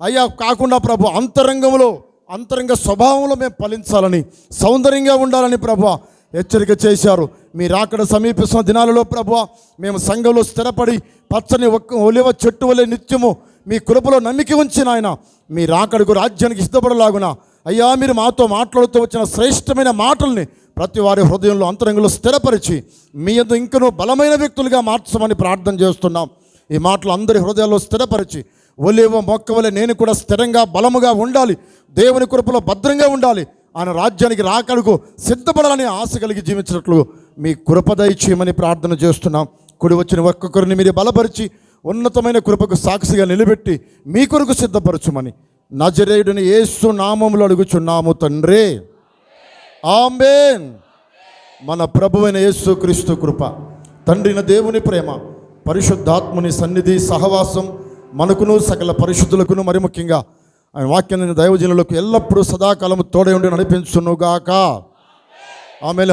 అయ్యా కాకుండా ప్రభు అంతరంగ స్వభావంలో మేము ఫలించాలని, సౌందర్యంగా ఉండాలని ప్రభు హెచ్చరిక చేశారు. మీరు అక్కడ సమీపిస్తున్న దినాలలో ప్రభు మేము సంఘంలో స్థిరపడి పచ్చని ఒలివ చెట్టు వలె నిత్యము మీ కృపలో నమ్మిక ఉంచిన ఆయన మీ రాకడకు రాజ్యానికి సిద్ధపడలాగున అయ్యా మీరు మాతో మాట్లాడుతూ వచ్చిన శ్రేష్టమైన మాటల్ని ప్రతి వారి హృదయంలో అంతరంగంలో స్థిరపరిచి మీ యందు ఇంకనూ బలమైన వ్యక్తులుగా మార్చమని ప్రార్థన చేస్తున్నాం. ఈ మాటలు అందరి హృదయాల్లో స్థిరపరిచి ఒలివ మొక్క వలె నేను కూడా స్థిరంగా బలముగా ఉండాలి, దేవుని కృపలో భద్రంగా ఉండాలి, ఆయన రాజ్యానికి రాకడకు సిద్ధపడాలని ఆశ కలిగి జీవించినట్లు మీ కృపదయ చేయమని ప్రార్థన చేస్తున్నాం. కుడి వచ్చిన ఒక్కొక్కరిని మీరు బలపరిచి ఉన్నతమైన కృపకు సాక్షిగా నిలబెట్టి మీ కొరకు సిద్ధపరచుమని నజరేయుడిని యేసు నామములో అడుగుచున్నాము తండ్రి, ఆమేన్. మన ప్రభువైన యేసు క్రీస్తు కృప, తండ్రిన దేవుని ప్రేమ, పరిశుద్ధాత్ముని సన్నిధి సహవాసం మనకును సకల పరిశుద్ధులకును మరి ముఖ్యంగా ఆయన వాక్యాన్ని దైవజనులకు ఎల్లప్పుడూ సదాకాలము తోడై ఉండి నడిపించునుగాక. ఆమె